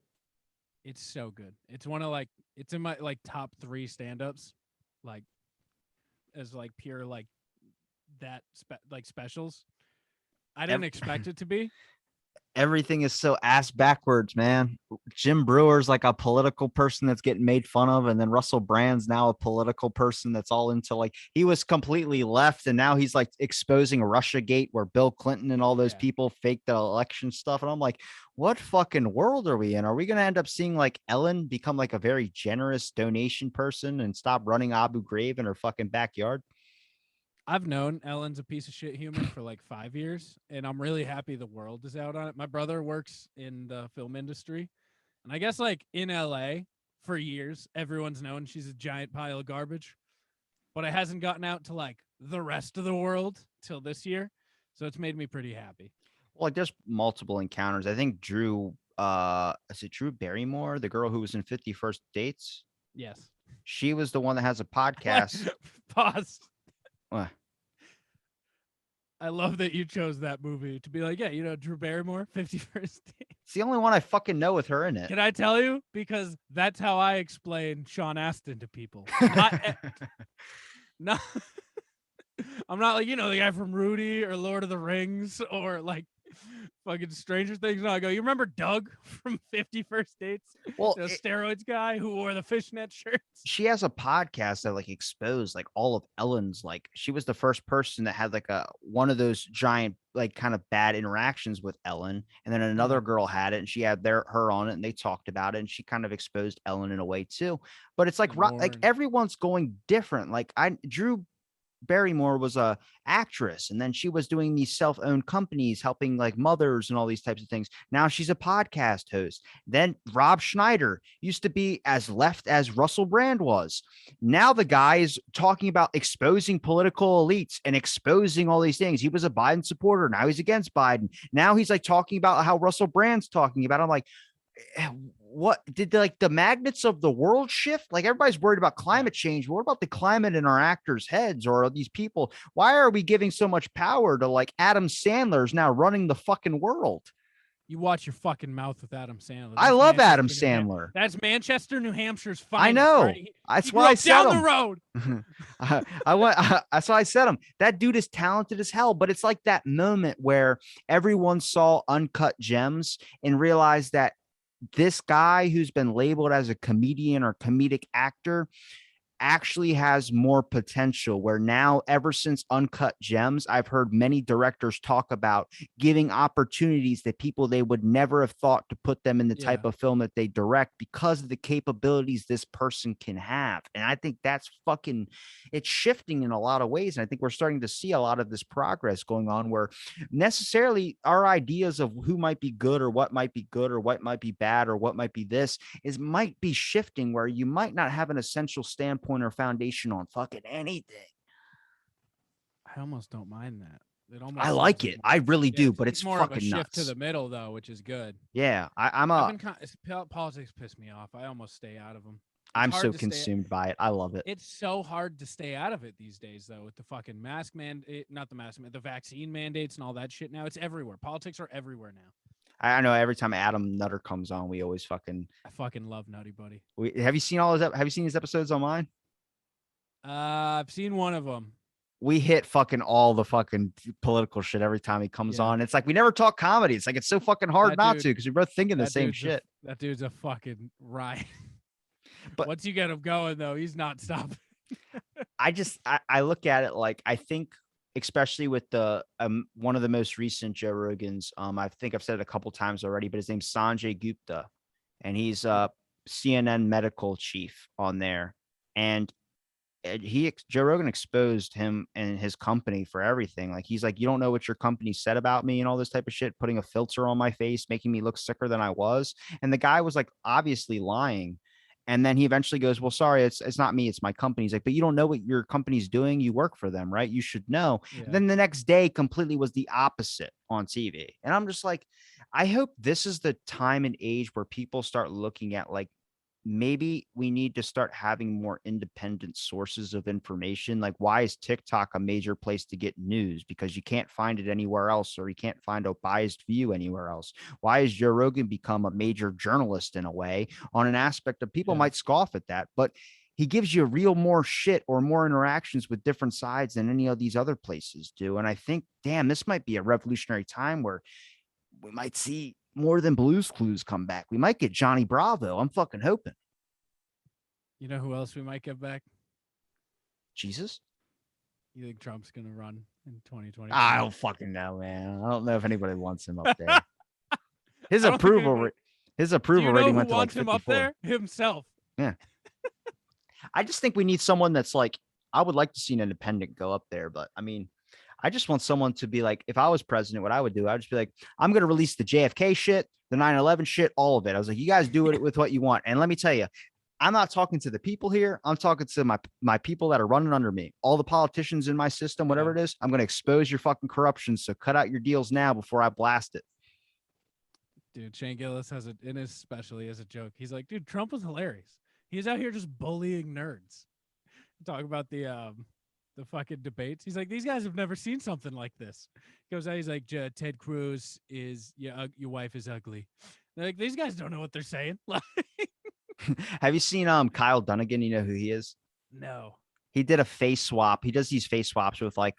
It's so good. It's one of like it's in my like top 3 stand-ups, like as like pure like like specials. I didn't Ev- expect it to be. Everything is so ass backwards, man. Jim Brewer's like a political person that's getting made fun of, and then Russell Brand's now a political person that's all into like he was completely left, and now he's like exposing Russiagate, where Bill Clinton and all those Yeah. people faked the election stuff. And I'm like, what fucking world are we in? Are we gonna end up seeing like Ellen become like a very generous donation person and stop running Abu Ghraib in her fucking backyard? I've known Ellen's a piece of shit human for like 5 years, and I'm really happy the world is out on it. My brother works in the film industry, and I guess like in LA for years, everyone's known she's a giant pile of garbage, but it hasn't gotten out to like the rest of the world till this year. So it's made me pretty happy. Well, like there's multiple encounters. I think Drew, is it Drew Barrymore, the girl who was in 51st Dates? Yes. She was the one that has a podcast. Pause. Uh, I love that you chose that movie to be like, yeah, you know, Drew Barrymore, 51st Date. It's the only one I fucking know with her in it. Can I tell you? Because that's how I explain Sean Astin to people. Not I'm not like, you know, the guy from Rudy or Lord of the Rings or like fucking Stranger Things. No, I go, you remember Doug from 51st Dates? Well, The steroids guy who wore the fishnet shirts? she has a podcast that like exposed like all of Ellen's, like she was the first person that had like a one of those giant like kind of bad interactions with Ellen, and then another girl had it and she had her on it and they talked about it and she kind of exposed Ellen in a way too. But it's like And like Warren. everyone's going different. Like I Drew Barrymore was a actress, and then she was doing these self-owned companies helping like mothers and all these types of things. Now she's a podcast host. Then Rob Schneider used to be as left as Russell Brand was. Now the guy is talking about exposing political elites and exposing all these things. He was a Biden supporter. Now he's against Biden. Now he's like talking about how Russell Brand's talking about. I'm like, what did like the magnets of the world shift? Like everybody's worried about Yeah. climate change. What about the climate in our actors' heads or these people? Why are we giving so much power to like Adam Sandler's now running the fucking world? You watch your fucking mouth with Adam Sandler. I That's love Adam Manchester, Sandler. That's Manchester, New Hampshire's I finest. know. Right? That's He why grew I up said down him. the road. I went. That's why I said him. That dude is talented as hell. But it's like that moment where everyone saw Uncut Gems and realized that this guy who's been labeled as a comedian or comedic actor actually has more potential, where now ever since Uncut Gems, I've heard many directors talk about giving opportunities to people they would never have thought to put them in the type Yeah. of film that they direct because of the capabilities this person can have. And I think that's fucking, it's shifting in a lot of ways. And I think we're starting to see a lot of this progress going on where necessarily our ideas of who might be good or what might be good or what might be bad or what might be this is might be shifting, where you might not have an essential standpoint 3-pointer foundation on fucking anything. I almost don't mind that. It I almost seems like like it. more I of a really do, shift. but It's it's more of a fucking shift to nuts. the middle though, which is good. Yeah, I've been politics piss me off. I almost stay out of them. It's I'm so hard to stay. consumed by it. I love it. It's so hard to stay out of it these days, though, with the fucking mask mandate, not the mask, the vaccine mandates and all that shit. Now it's everywhere. Politics are everywhere now. I know every time Adam Nutter comes on, we always fucking. I fucking love Nutty Buddy. Have you seen all those? Have you seen these episodes on mine? I've seen one of them. We hit fucking all the fucking political shit every time he comes Yeah. on. It's like we never talk comedy. It's like it's so fucking hard not to because we're both thinking the same shit. That dude's a fucking riot. But once you get him going, though, he's not stopping. I look at it like I think, especially with the one of the most recent Joe Rogans. I think I've said it a couple times already, but his name's Sanjay Gupta, and he's CNN medical chief on there, and Joe Rogan exposed him and his company for everything. Like he's like, you don't know what your company said about me and all this type of shit, putting a filter on my face, making me look sicker than I was. And the guy was like obviously lying. And then he eventually goes, well, sorry, it's not me, it's my company. He's like, but you don't know what your company's doing. You work for them, right? You should know. Yeah. And then the next day completely was the opposite on TV. And I'm just like, I hope this is the time and age where people start looking at like, maybe we need to start having more independent sources of information. Like, why is TikTok a major place to get news? Because you can't find it anywhere else, or you can't find a biased view anywhere else. Why has Joe Rogan become a major journalist in a way on an aspect of people might scoff at that, but he gives you real more shit or more interactions with different sides than any of these other places do. And I think, damn, this might be a revolutionary time where we might see more than Blue's Clues come back. We might get Johnny Bravo. I'm fucking hoping. You know who else we might get back? Jesus. You think Trump's gonna run in 2020? I don't fucking know, man. I don't know if anybody wants him up there. His approval rating went to like 54. Him up there? Himself. Yeah. I just think we need someone that's like, I would like to see an independent go up there, but I mean, I just want someone to be like, if I was president, what I would do, I would just be like, I'm going to release the JFK shit, the 9/11 shit, all of it. I was like, you guys do it with what you want. And let me tell you, I'm not talking to the people here. I'm talking to my people that are running under me. All the politicians in my system, whatever it is, I'm going to expose your fucking corruption. So cut out your deals now before I blast it. Dude, Shane Gillis has it in his special. He has a joke. He's like, dude, Trump was hilarious. He's out here just bullying nerds. Talk about the fucking debates. He's like, these guys have never seen something like this. He goes out, he's like, Ted Cruz is your wife is ugly. They're like, these guys don't know what they're saying. Have you seen Kyle Dunnigan? You know who he is? No. He did a face swap. He does these face swaps with like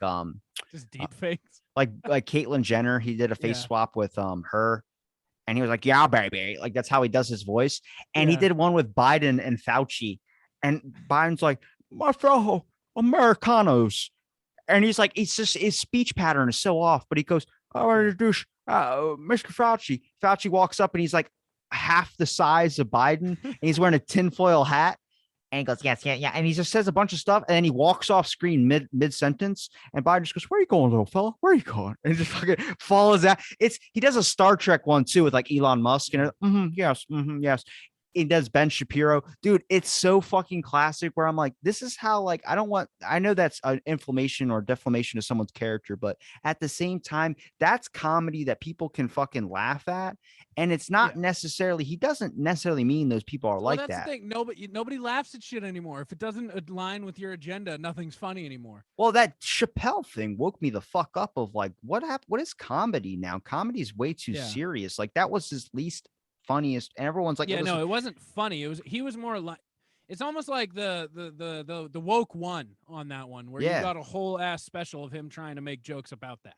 just deep fakes. Like Caitlyn Jenner. He did a face swap with her. And he was like, yeah, baby. Like, that's how he does his voice. And he did one with Biden and Fauci. And Biden's like, my fellow Americanos. And he's like, it's just his speech pattern is so off. But he goes, I want to introduce Mr. Fauci. Fauci walks up and he's like half the size of Biden. And he's wearing a tinfoil hat. And he goes, yes, yeah, yeah. And he just says a bunch of stuff. And then he walks off screen mid sentence. And Biden just goes, where are you going, little fella? Where are you going? And just fucking follows that. He does a Star Trek one too with like Elon Musk. And yes. He does Ben Shapiro. Dude, it's so fucking classic where I'm like, this is how, like, I know that's an inflammation or defamation of someone's character, but at the same time, that's comedy that people can fucking laugh at. And it's not necessarily, he doesn't necessarily mean those people are like that's that. The thing. Nobody laughs at shit anymore. If it doesn't align with your agenda, nothing's funny anymore. Well, that Chappelle thing woke me the fuck up of like, what happened? What is comedy now? Comedy is way too serious. Like that was his least funniest. And everyone's like, it wasn't funny. He was more like, it's almost like the woke one on that one where you got a whole ass special of him trying to make jokes about that.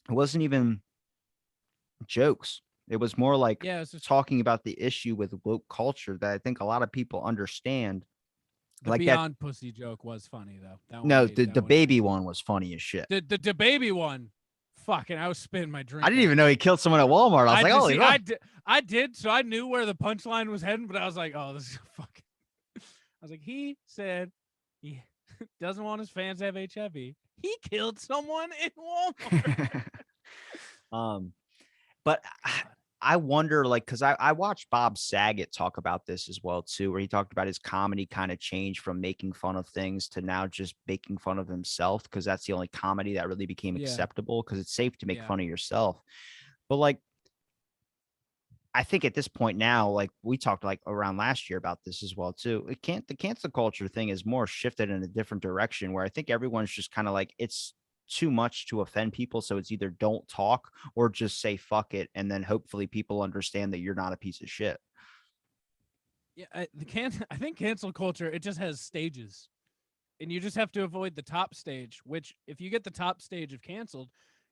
It wasn't even jokes. It was more like talking about the issue with woke culture that I think a lot of people understand. The like Beyond that, Pussy joke was funny though. The baby one was funny as shit. The baby one. Fucking, I was spitting my drink. I didn't even know he killed someone at Walmart. I was like, holy fuck. I did, so I knew where the punchline was heading, but I was like, oh, this is fucking. I was like, he said he doesn't want his fans to have HIV. He killed someone in Walmart. But I wonder, like, because I watched Bob Saget talk about this as well too, where he talked about his comedy kind of changed from making fun of things to now just making fun of himself, because that's the only comedy that really became Yeah, acceptable, because it's safe to make yeah, fun of yourself. But like, I think at this point now, like we talked like around last year about this as well too. It can't The cancel culture thing is more shifted in a different direction, where I think everyone's just kind of like, it's too much to offend people. So it's either don't talk or just say fuck it. And then hopefully people understand that you're not a piece of shit. yeah. I think cancel culture, it just has stages, and you just have to avoid the top stage. Which, if you get the top stage of canceled,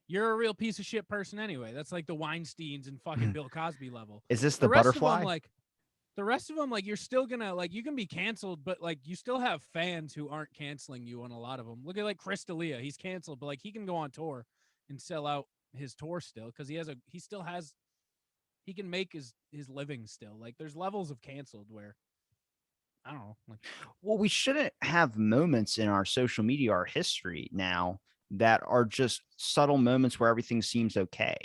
you're a real piece of shit person anyway. That's like the Weinsteins and fucking Bill Cosby level. Is this The the rest of them, butterfly? like you're still gonna like you can be canceled, but like you still have fans who aren't canceling you on a lot of them. Look at like Chris D'Elia, he's canceled, but like he can go on tour and sell out his tour still because he still has he can make his living still. Like there's levels of canceled where I don't know, like Well, we shouldn't have moments in our social media, our history now, that are just subtle moments where everything seems okay.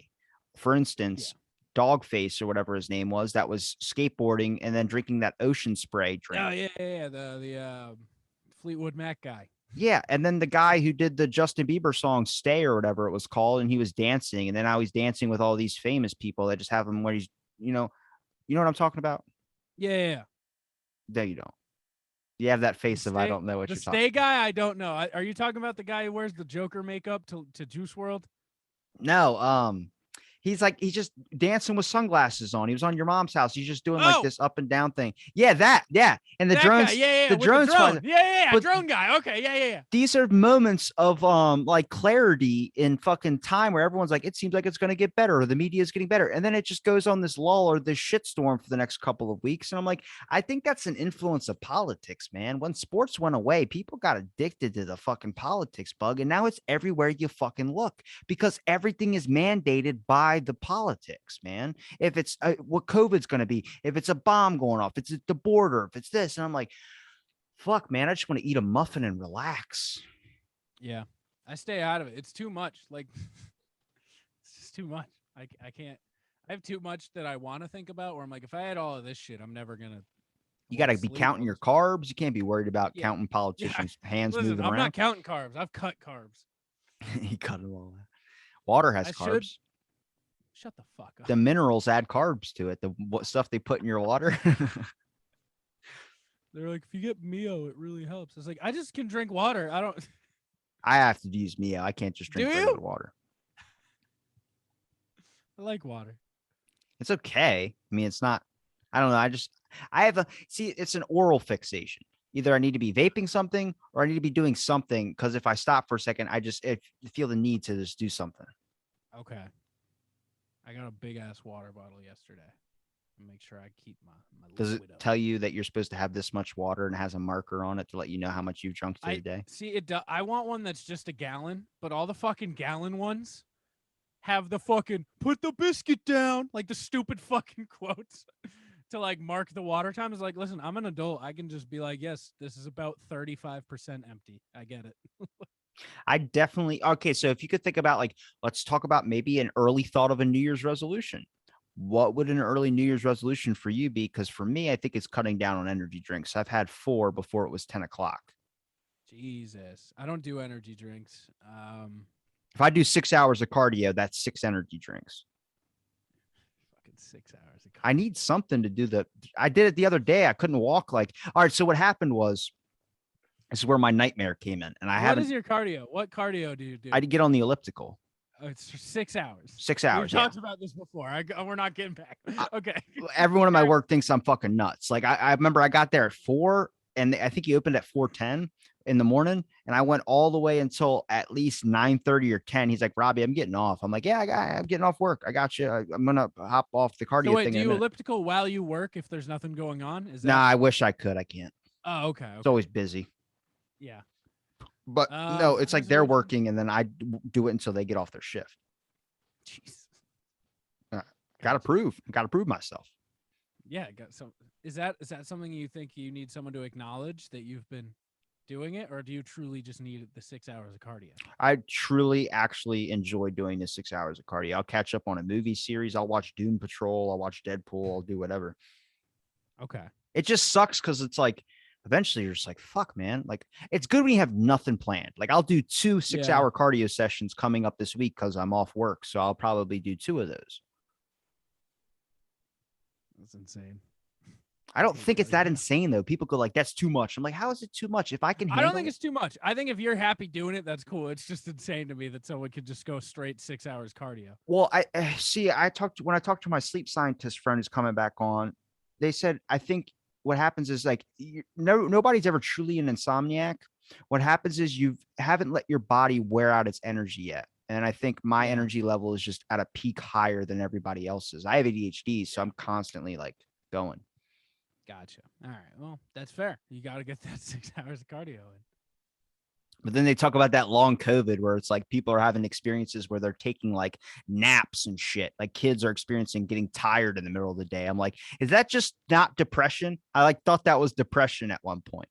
For yeah. instance, Dogface or whatever his name was, that was skateboarding and then drinking that ocean spray Oh drink. yeah. The Fleetwood Mac guy. Yeah, and then the guy who did the Justin Bieber song "Stay" or whatever it was called, and he was dancing, and then now he's dancing with all these famous people that just have him where he's, you know, you know what I'm talking about? Yeah. No, you don't. You have that The face of I stay don't know what the you're talking. stay guy, I don't know. Are you talking about the guy who wears the Joker makeup to Juice World? No, he's like he's just dancing with sunglasses on. He was on your mom's house. He's just doing like Oh, this up and down thing. Yeah, that. Yeah, and that guy. Yeah. the With the drones fly. drone. Yeah. But Drone guy. Okay. Yeah. these are moments of like clarity in fucking time where everyone's like, it seems like it's going to get better, or the media is getting better, and then it just goes on this lull or this shitstorm for the next couple of weeks. And I'm like, I think that's an influence of politics, man. When sports went away, people got addicted to the fucking politics bug, and now it's everywhere you fucking look, because everything is mandated by the politics, man. If it's what COVID's going to be, if it's a bomb going off, it's at the border, if it's this, and I'm like, fuck, man, I just want to eat a muffin and relax. Yeah. I stay out of it. It's too much. Like it's just too much. I can't. I have too much that I want to think about. Where I'm like, if I had all of this shit, I'm never gonna. I You got won't to be sleep. counting I'll your just. carbs. You can't be worried about Yeah. counting Yeah. politicians' hands Listen, moving I'm not around. counting carbs. I've cut carbs. You cut them all out. Water has I should. carbs. Shut the fuck up. The minerals add carbs to it. The what stuff they put in your water. They're like, if you get Mio, it really helps. It's like I just can drink water. I don't. I have to use Mio. I can't just Do drink you? regular water. I like water. It's okay. I mean, it's not. I don't know. I have a see. It's an oral fixation. Either I need to be vaping something or I need to be doing something, because if I stop for a second, I feel the need to just do something. Okay. I got a big ass water bottle yesterday. Make sure I keep my Does it liquid up. tell you that you're supposed to have this much water and has a marker on it to let you know how much you've drunk through I the day? see it. I want one that's just a gallon, but all the fucking gallon ones have the fucking put the biscuit down, like the stupid fucking quotes to like mark the water time. Is like, listen, I'm an adult. I can just be like, yes, this is about 35% empty. I get it. I definitely okay. So if you could think about like, let's talk about maybe an early thought of a New Year's resolution. What would an early New Year's resolution for you be? Because for me, I think it's cutting down on energy drinks. I've had four before it was 10 o'clock. Jesus, I don't do energy drinks. If I do 6 hours of cardio, that's six energy drinks. Fucking 6 hours of I cardio. need something to do the. I did it the other day. I couldn't walk. Like, all right. So what happened was, this is where my nightmare came in, and I What haven't. is your cardio? What cardio do you I do? did get on the elliptical. Oh, it's for 6 hours. 6 hours. We've Yeah. talked about this before. We're not getting back. I, Okay. Everyone in my work thinks I'm fucking nuts. Like I remember I got there at 4, and I think he opened at 4:10 in the morning, and I went all the way until at least 9:30 or 10. He's like, Robbie, I'm getting off. I'm like, yeah, I'm getting off work. I got you. I'm gonna hop off the So cardio wait, thing do in a you minute. elliptical while you work if there's nothing going on? Is Nah, that? I wish I could. I can't. Oh, okay, It's okay. always busy. Yeah. But no, My it's like they're resolution. working, and then I do it until they get off their shift. Jeez. Uh, Gotcha. Got to prove myself. Yeah, got some. Is that something you think you need someone to acknowledge that you've been doing it, or do you truly just need the 6 hours of cardio? I truly actually enjoy doing the 6 hours of cardio. I'll catch up on a movie series. I'll watch Doom Patrol. I'll watch Deadpool. I'll do whatever. Okay. It just sucks because it's like eventually you're just like, fuck, man. Like it's good when you have nothing planned. Like I'll do two six Yeah, hour cardio sessions coming up this week because I'm off work. So I'll probably do two of those. that's insane. I don't Take think it's that cardio. insane though. People go like, that's too much. I'm like, how is it too much? If I can I don't think handle it. it's too much. I think if you're happy doing it, that's cool. It's just insane to me that someone could just go straight 6 hours cardio. Well, I see. When I talked to my sleep scientist friend who's coming back on. They said I think what happens is like nobody's ever truly an insomniac. What happens is you haven't let your body wear out its energy yet, and I think my Yeah. energy level is just at a peak higher than everybody else's. I have ADHD, so Yeah. I'm constantly like going. Gotcha. All right. Well, that's fair. You got to get that 6 hours of cardio in. But then they talk about that long COVID where it's like people are having experiences where they're taking like naps and shit. Like kids are experiencing getting tired in the middle of the day. I'm like, is that just not depression? I like thought that was depression at one point.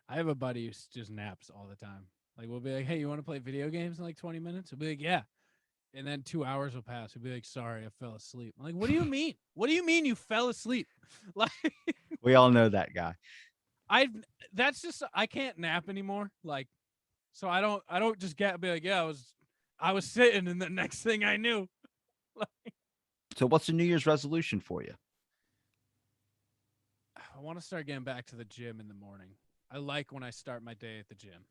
I have a buddy who just naps all the time. Like, we'll be like, hey, you want to play video games in like 20 minutes? He'll be like, yeah. And then 2 hours will pass. He'll be like, sorry, I fell asleep. I'm like, what do you mean? What do you mean you fell asleep? Like, We all know that guy. I that's just I can't nap anymore. Like, so I don't just get be like, yeah, I was sitting, and the next thing I knew, like, So what's the New Year's resolution for you? I want to start getting back to the gym in the morning. I like when I start my day at the gym.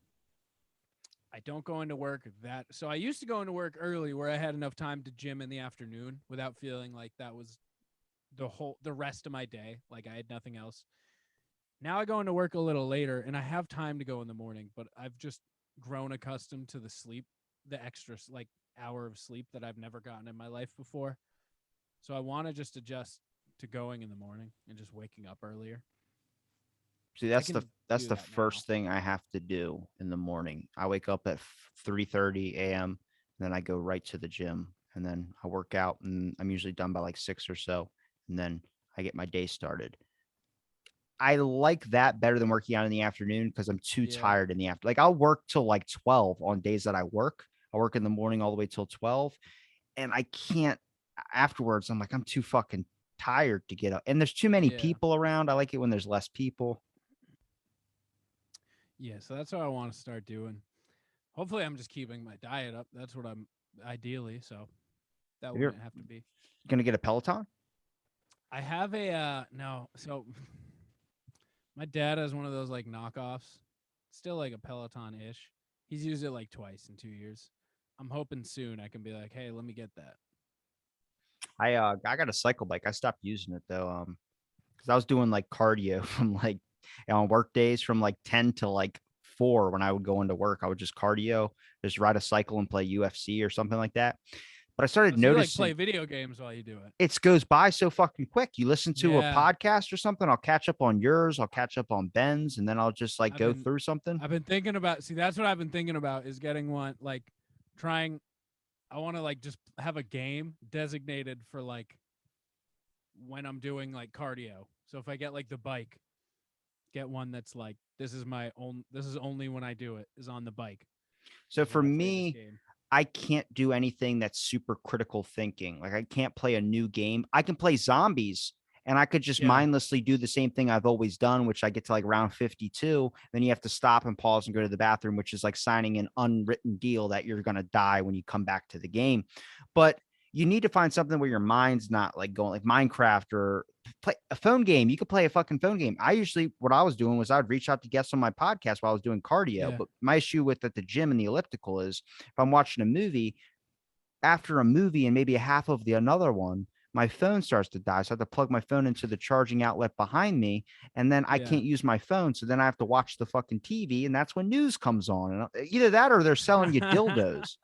I don't go into work that so I used to go into work early where I had enough time to gym in the afternoon without feeling like that was the rest of my day, like I had nothing else. Now I go into work a little later and I have time to go in the morning, but I've just grown accustomed to the sleep, the extra like hour of sleep that I've never gotten in my life before. So I want to just adjust to going in the morning and just waking up earlier. See, I that's the can that's do the that now. first thing I have to do in the morning. I wake up at 3:30 a.m. Then I go right to the gym and then I work out and I'm usually done by like 6 or so and then I get my day started. I like that better than working out in the afternoon because I'm too Yeah. tired in the after. Like I'll work till like 12 on days that I work. I work in the morning all the way till 12 and I can't afterwards. I'm like, I'm too fucking tired to get up. And there's too many Yeah. people around. I like it when there's less people. Yeah. So that's what I want to start doing. Hopefully, I'm just keeping my diet up. That's what I'm ideally. So that You're wouldn't have to be. gonna get a Peloton? I have a no. So my dad has one of those like knockoffs. Still like a Peloton ish. He's used it like twice in 2 years. I'm hoping soon I can be like, hey, let me get that. I got a cycle bike. I stopped using it though. Because I was doing like cardio from like on work days from like 10 to like 4 when I would go into work. I would just cardio, just ride a cycle and play UFC or something like that. But I Oh, started so you like play noticing video games while you do it? it goes by so fucking quick. You listen to a Yeah, podcast or something, I'll catch up on yours, I'll catch up on Ben's, and then I'll just like I've go been through something. I've been thinking about. See, that's what I've been thinking about is getting one like trying. I want to like just have a game designated for like when I'm doing like cardio. So if I get like the bike, get one that's like this is my own. This is only when I do it is on the bike. So Is when for I play this me, game. I can't do anything that's super critical thinking. Like I can't play a new game. I can play zombies and I could just Yeah, mindlessly do the same thing I've always done, which I get to like round 52. Then you have to stop and pause and go to the bathroom, which is like signing an unwritten deal that you're going to die when you come back to the game. But you need to find something where your mind's not like going like Minecraft or play a phone game. You could play a fucking phone game. I usually, what I was doing was I'd reach out to guests on my podcast while I was doing cardio. yeah. But my issue with at the gym and the elliptical is if I'm watching a movie, after a movie and maybe a half of the another one, my phone starts to die. So I have to plug my phone into the charging outlet behind me, and then I Yeah. can't use my phone. So then I have to watch the fucking TV, and that's when news comes on. And either that or they're selling you dildos.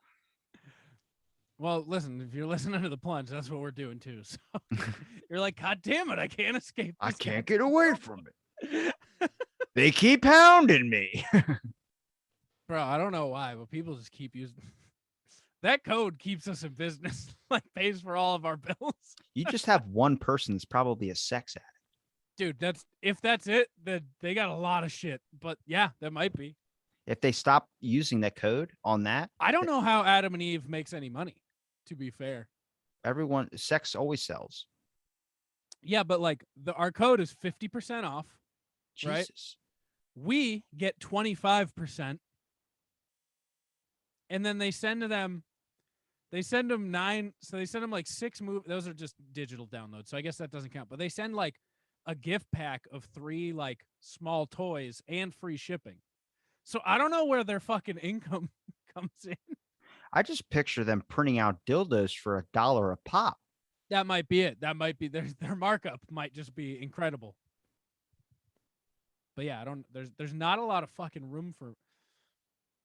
Well, listen, if you're listening to the plunge, that's what we're doing too. So you're like, God damn it, I can't escape I this can't next get away promo." from it. They keep hounding me. Bro, I don't know why, but people just keep using that code keeps us in business, like pays for all of our bills. You just have one person that's probably a sex addict. Dude, if that's it, then they got a lot of shit. But yeah, that might be. If they stop using that code on that, I don't know how Adam and Eve makes any money, to be fair. everyone sex always sells. Yeah, but like our code is 50% off, right? Jesus. We get 25%, and then they send them nine, so they send them like 6 those are just digital downloads, so I guess that doesn't count. But they send like a gift pack of 3 like small toys and free shipping. So I don't know where their fucking income comes in. I just picture them printing out dildos for $1 a pop. That might be it. That might be their markup might just be incredible. But yeah, I don't. There's not a lot of fucking room for.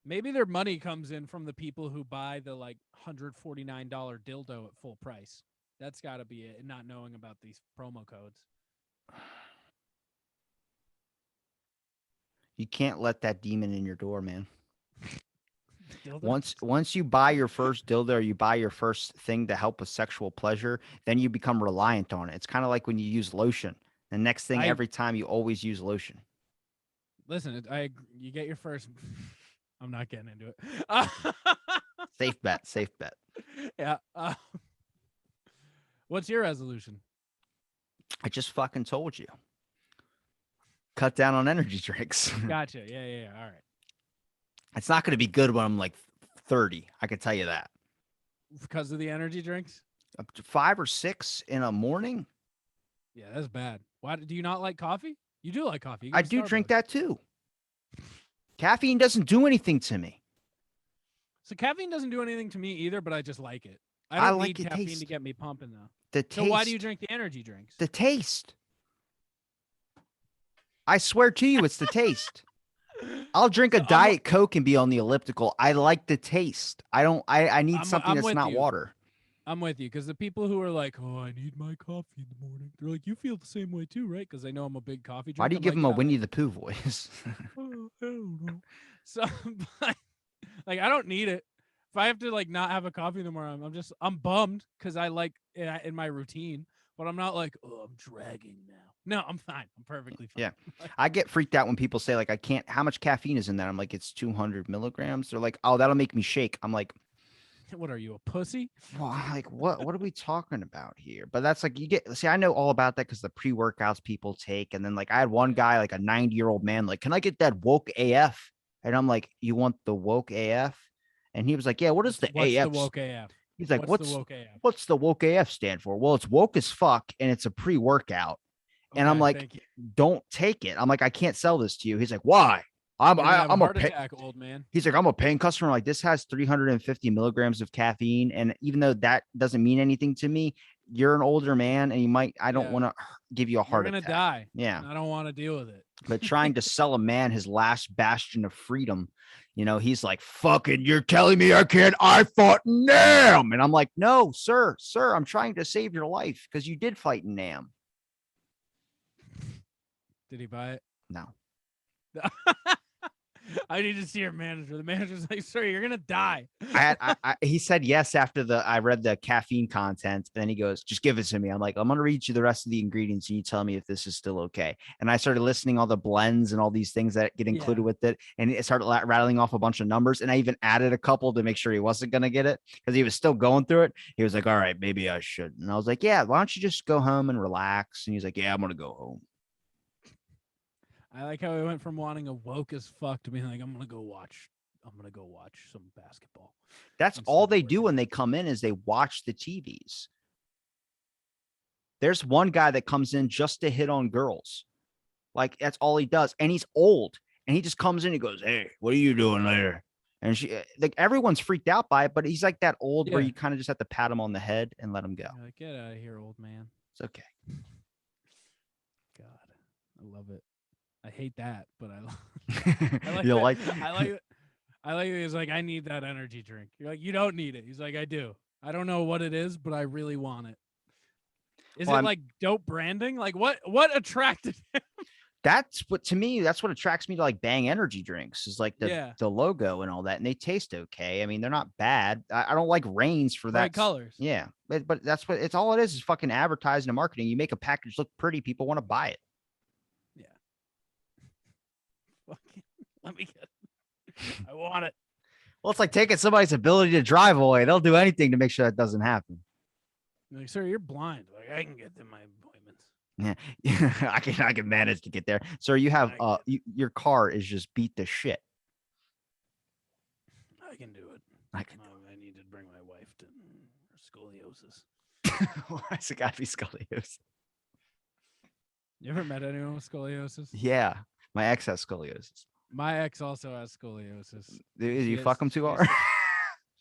Maybe their money comes in from the people who buy the like $149 dildo at full price. That's got to be it. And not knowing about these promo codes. You can't let that demon in your door, man. Dildos? Once you buy your first dildo or you buy your first thing to help with sexual pleasure, then you become reliant on it. It's kind of like when you use lotion. The next thing, I every time you always use lotion. listen. You get your first. I'm not getting into it. Safe bet. Safe bet. Yeah. What's your resolution? I just fucking told you. Cut down on energy drinks. Gotcha. Yeah. All right. It's not going to be good when I'm like 30. I can tell you that. Because of the energy drinks? Up to 5 or 6 in a morning. Yeah, that's bad. Why do you not like coffee? You do like coffee. You go I to do drink Starbucks. that too. Caffeine doesn't do anything to me. So caffeine doesn't do anything to me either, but I just like it. I I don't like need the caffeine taste. to get me pumping though. The So taste. why do you drink the energy drinks? The taste. I swear to you, it's the taste. I'll drink a So Diet Coke and be on the elliptical. I like the taste. I need something I'm that's with not you. water. I'm with you because the people who are like, "Oh, I need my coffee in the morning," they're like, "You feel the same way too, right?" Because they know I'm a big coffee drinker. Why do you I'm give like, him a yeah, Winnie the Pooh voice? oh, I don't know. So, but, like, I don't need it. If I have to like not have a coffee in the morning, I'm bummed because I like it in my routine, but I'm not like, oh, I'm dragging now. No, I'm fine. I'm perfectly fine. Yeah. I get freaked out when people say, like, I can't, how much caffeine is in that? I'm like, it's 200 milligrams. They're like, oh, that'll make me shake. I'm like, what are you, a pussy? well, like, what are we talking about here? But that's like, you get, see, I know all about that because the pre workouts people take. And then, like, I had one guy, like a 90-year-old man, like, can I get that woke AF? And I'm like, you want the woke AF? And he was like, yeah, what is the What's AF? the woke AF? He's like, What's the woke AF? what's the woke AF stand for? Well, it's woke as fuck and it's a pre-workout. And I'm Okay, like, thank you. don't take it. I'm like, I can't sell this to you. He's like, why? You're gonna have a I'm a heart attack, old man. He's like, I'm a paying customer. Like, this has 350 milligrams of caffeine. And even though that doesn't mean anything to me, you're an older man and I don't Yeah, want to give you a you're heart gonna attack. die. Yeah. And I don't want to deal with it. But trying to sell a man his last bastion of freedom, he's like, fucking, you're telling me I can't, I fought Nam. And I'm like, no, sir, I'm trying to save your life because you did fight Nam. Did he buy it? No. I need to see your manager. The manager's like, sir, you're gonna die. He said yes after I read the caffeine content. And then he goes, just give it to me. I'm like, I'm gonna read you the rest of the ingredients and you tell me if this is still okay. And I started listing all the blends and all these things that get included with it, and it started rattling off a bunch of numbers. And I even added a couple to make sure he wasn't gonna get it because he was still going through it. He was like, all right, maybe I should. And I was like, yeah, why don't you just go home and relax? And he's like, yeah, I'm gonna go home. I like how he went from wanting a woke as fuck to being like, I'm gonna go watch some basketball. That's all they do when they come in is they watch the TVs. There's one guy that comes in just to hit on girls. Like, that's all he does. And he's old. And he just comes in and goes, hey, what are you doing later? And she, like, everyone's freaked out by it, but he's like that old where you kind of just have to pat him on the head and let him go. Like, get out of here, old man. It's okay. God, I love it. I hate that, but I like I like it. He's like, I need that energy drink. You're like, you don't need it. He's like, I do. I don't know what it is, but I really want it. Is it like dope branding? Like what attracted him? That's what, to me, that's what attracts me to like Bang energy drinks is like the logo and all that. And they taste okay. I mean, they're not bad. I don't like Reigns for that. Bright colors. Yeah. But that's what it's all it is fucking advertising and marketing. You make a package look pretty, people want to buy it. Fucking, let me get it. I want it. Well, it's like taking somebody's ability to drive away. They'll do anything to make sure that doesn't happen. Like, sir, you're blind. Like, I can get to my appointments. Yeah, I can manage to get there. Sir, you have I get your car is just beat to shit. I can do it. I can. I need to bring my wife to scoliosis. Why's it got to be scoliosis? You ever met anyone with scoliosis? Yeah, my ex has scoliosis. My ex also has scoliosis. Did you She fuck is- him too she hard? used to-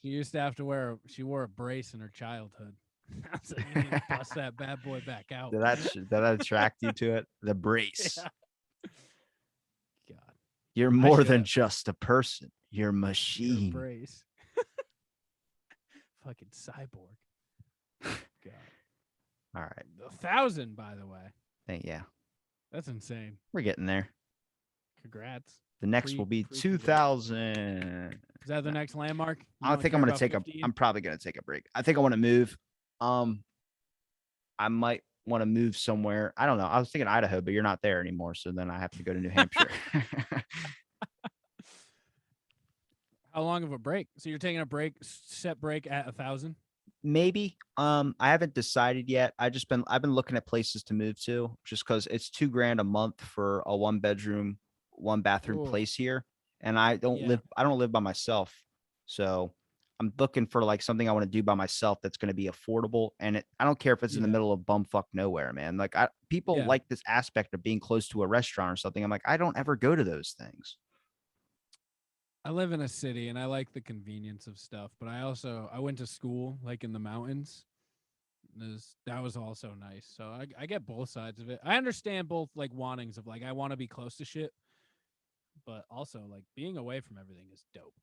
She used to have to she wore a brace in her childhood. So you need to bust that bad boy back out. Did that attract you to it? The brace. Yeah. God, You're more than should've. just a person. You're a you're a machine. brace. Fucking cyborg. God. All right. 1,000, by the way. Yeah, That's insane. we're getting there. Congrats. The next will be Pre- 2000. Is that the next landmark? I don't think I'm care gonna about take 50? I'm probably gonna take a break. I think I want to move. I might want to move somewhere. I don't know. I was thinking Idaho, but you're not there anymore, so then I have to go to New Hampshire. How long of a break? So you're taking a break, set break at 1,000? Maybe. I haven't decided yet. I've been looking at places to move to just because it's $2,000 a month for a 1 bedroom, 1 bathroom Ooh. place here. And I Yeah. don't live by myself. So I'm looking for like something I want to do by myself that's going to be affordable. And I don't care if it's in the Yeah. middle of bumfuck nowhere, man. Like people Yeah. like this aspect of being close to a restaurant or something. I'm like, I don't ever go to those things. I live in a city and I like the convenience of stuff, but I went to school like in the mountains. That was also nice. So I get both sides of it. I understand both like wantings of like I want to be close to shit, but also like being away from everything is dope.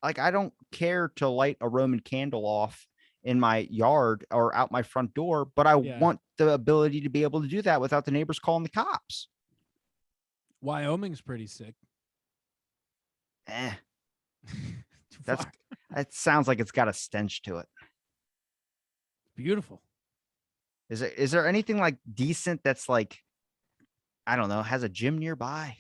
Like I don't care to light a Roman candle off in my yard or out my front door, but I Yeah. want the ability to be able to do that without the neighbors calling the cops. Wyoming's pretty sick. Eh, Too that's far. that sounds like it's got a stench to it. Beautiful. Is there anything like decent that's like I don't know, has a gym nearby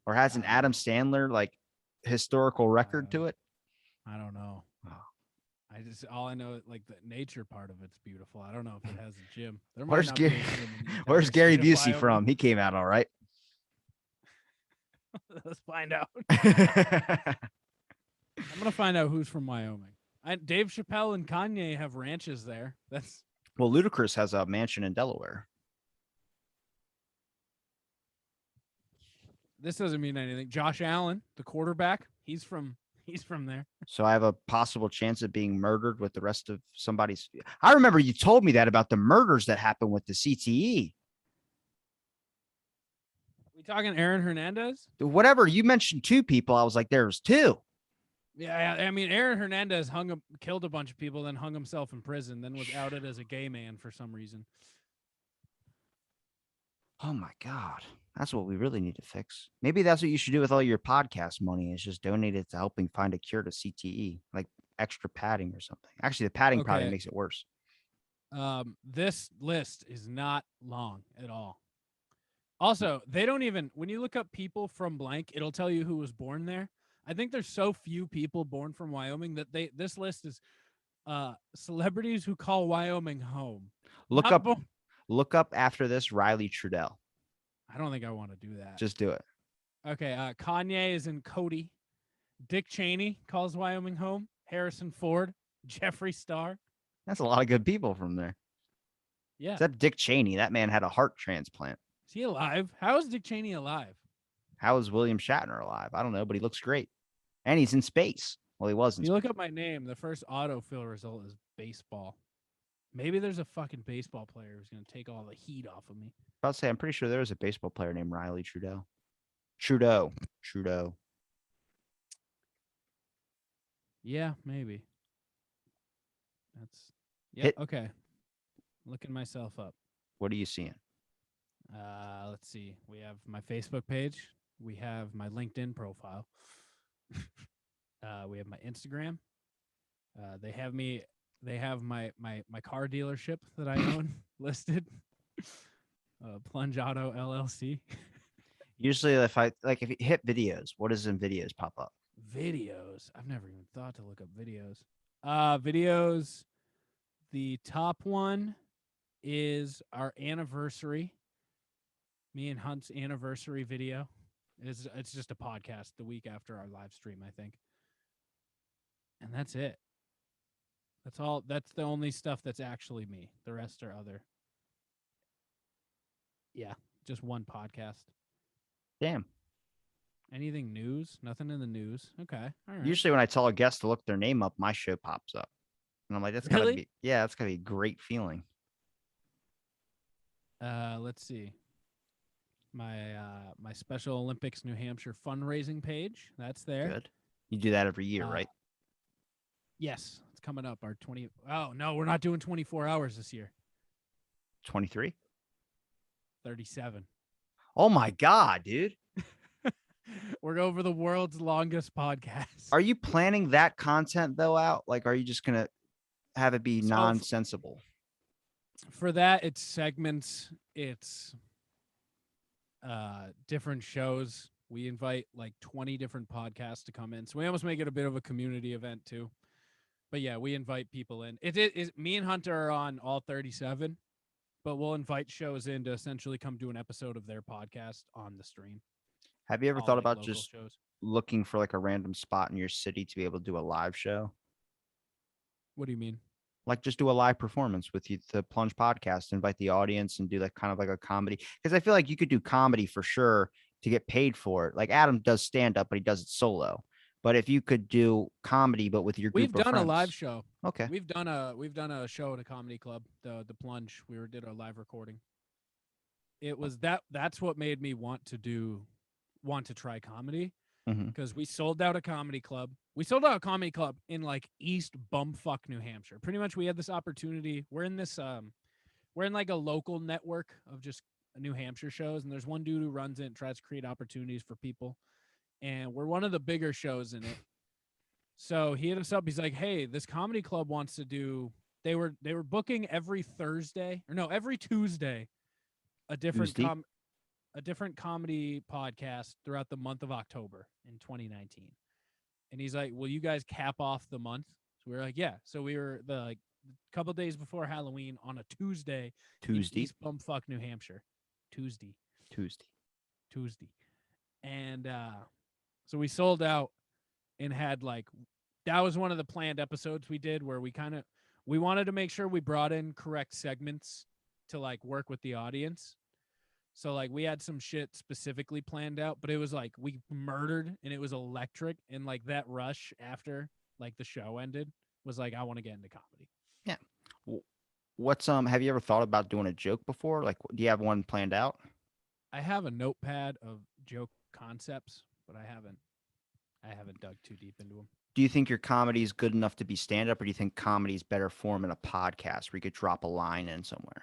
or has an I don't Adam know. Sandler like historical record to it? I don't know. Oh. All I know like the nature part of it's beautiful. I don't know if it has a gym. There might Where's not Gary? be a gym in the entire Where's Gary state of Busey Wyoming. from? He came out all right. Let's find out. I'm gonna find out who's from Wyoming. Dave Chappelle and Kanye have ranches there. That's Well, Ludacris has a mansion in Delaware. this doesn't mean anything. Josh Allen, the quarterback, he's from there. So I have a possible chance of being murdered with the rest of somebody's. I remember you told me that about the murders that happened with the CTE. We talking Aaron Hernandez? Whatever you mentioned, 2 people. I was like, there's 2. Yeah, I mean Aaron Hernandez killed a bunch of people, then hung himself in prison, then was outed as a gay man for some reason. Oh my god, that's what we really need to fix. Maybe that's what you should do with all your podcast money is just donate it to helping find a cure to CTE, like extra padding or something. Actually, the padding probably Okay. makes it worse. This list is not long at all. Also, they don't even when you look up people from blank, it'll tell you who was born there. I think there's so few people born from Wyoming that this list is celebrities who call Wyoming home. Look Not up born- look up after this Riley Trudel. I don't think I want to do that. Just do it. Okay, Kanye is in Cody. Dick Cheney calls Wyoming home. Harrison Ford, Jeffree Star. That's a lot of good people from there. Yeah. Except Dick Cheney. That man had a heart transplant. Is he alive? How is Dick Cheney alive? How is William Shatner alive? I don't know, but he looks great. And he's in space. Well, he was in If you space. look up my name, the first autofill result is baseball. Maybe there's a fucking baseball player who's going to take all the heat off of me. I'll say I'm pretty sure there was a baseball player named Riley Trudel. Trudeau. Yeah, maybe. That's okay. Looking myself up. What are you seeing? Let's see. We have my Facebook page. We have my LinkedIn profile. We have my Instagram. They have my car dealership that I own listed. Plunge Auto LLC. Usually, if you hit videos, what does in videos pop up? Videos. I've never even thought to look up videos. Videos. The top one is our anniversary. Me and Hunt's anniversary video. It's just a podcast the week after our live stream, I think. And that's it. That's all. That's the only stuff that's actually me. The rest are other. Yeah, just one podcast. Damn. Anything news? Nothing in the news. Okay. All right. Usually, when I tell a guest to look their name up, my show pops up, and I'm like, Really? that's gotta be a great feeling. Let's see. My Special Olympics New Hampshire fundraising page. That's there. Good. You do that every year, Uh, right? yes, it's coming up. Our 20. Oh no, we're not doing 24 hours this year. 23. 37. Oh my god, dude! We're going for the world's longest podcast. Are you planning that content though out? Like, are you just gonna have it be So nonsensical? for that, it's segments. It's different shows. We invite like 20 different podcasts to come in. So we almost make it a bit of a community event too. But yeah, we invite people in. It is me and Hunter are on all 37, but we'll invite shows in to essentially come do an episode of their podcast on the stream. Have you ever All thought like about local just shows. looking for like a random spot in your city to be able to do a live show? What do you mean? Like, just do a live performance with you, the Plunge podcast, invite the audience and do like kind of like a comedy. Because I feel like you could do comedy for sure to get paid for it. Like Adam does stand up, but he does it solo. But if you could do comedy, but with your We've group of done a live friends, show. okay. We've done a show at a comedy club, the Plunge. We did a live recording. It was that's what made me want to try comedy Mm-hmm. because we sold out a comedy club. We sold out a comedy club in like East Bumfuck, New Hampshire. Pretty much we had this opportunity. We're in like a local network of just New Hampshire shows, and there's one dude who runs it and tries to create opportunities for people. And we're one of the bigger shows in it. So he hit us up. He's like, "Hey, this comedy club wants to do." They were booking every Thursday or no, every Tuesday, a different Tuesday. a different comedy podcast throughout the month of October in 2019. And he's like, "Will you guys cap off the month?" So we were like, "Yeah." So we were the like a couple days before Halloween on a Tuesday in Tuesday. East Bumfuck, New Hampshire. Tuesday. Tuesday. Tuesday. And so we sold out and had like that was one of the planned episodes we did where we wanted to make sure we brought in correct segments to like work with the audience. So like we had some shit specifically planned out, but it was like we murdered and it was electric, and like that rush after like the show ended was like I want to get into comedy. Yeah. What's have you ever thought about doing a joke before? Like, do you have one planned out? I have a notepad of joke concepts, but I haven't dug too deep into them. Do you think your comedy is good enough to be stand up, or do you think comedy is better form in a podcast where you could drop a line in somewhere?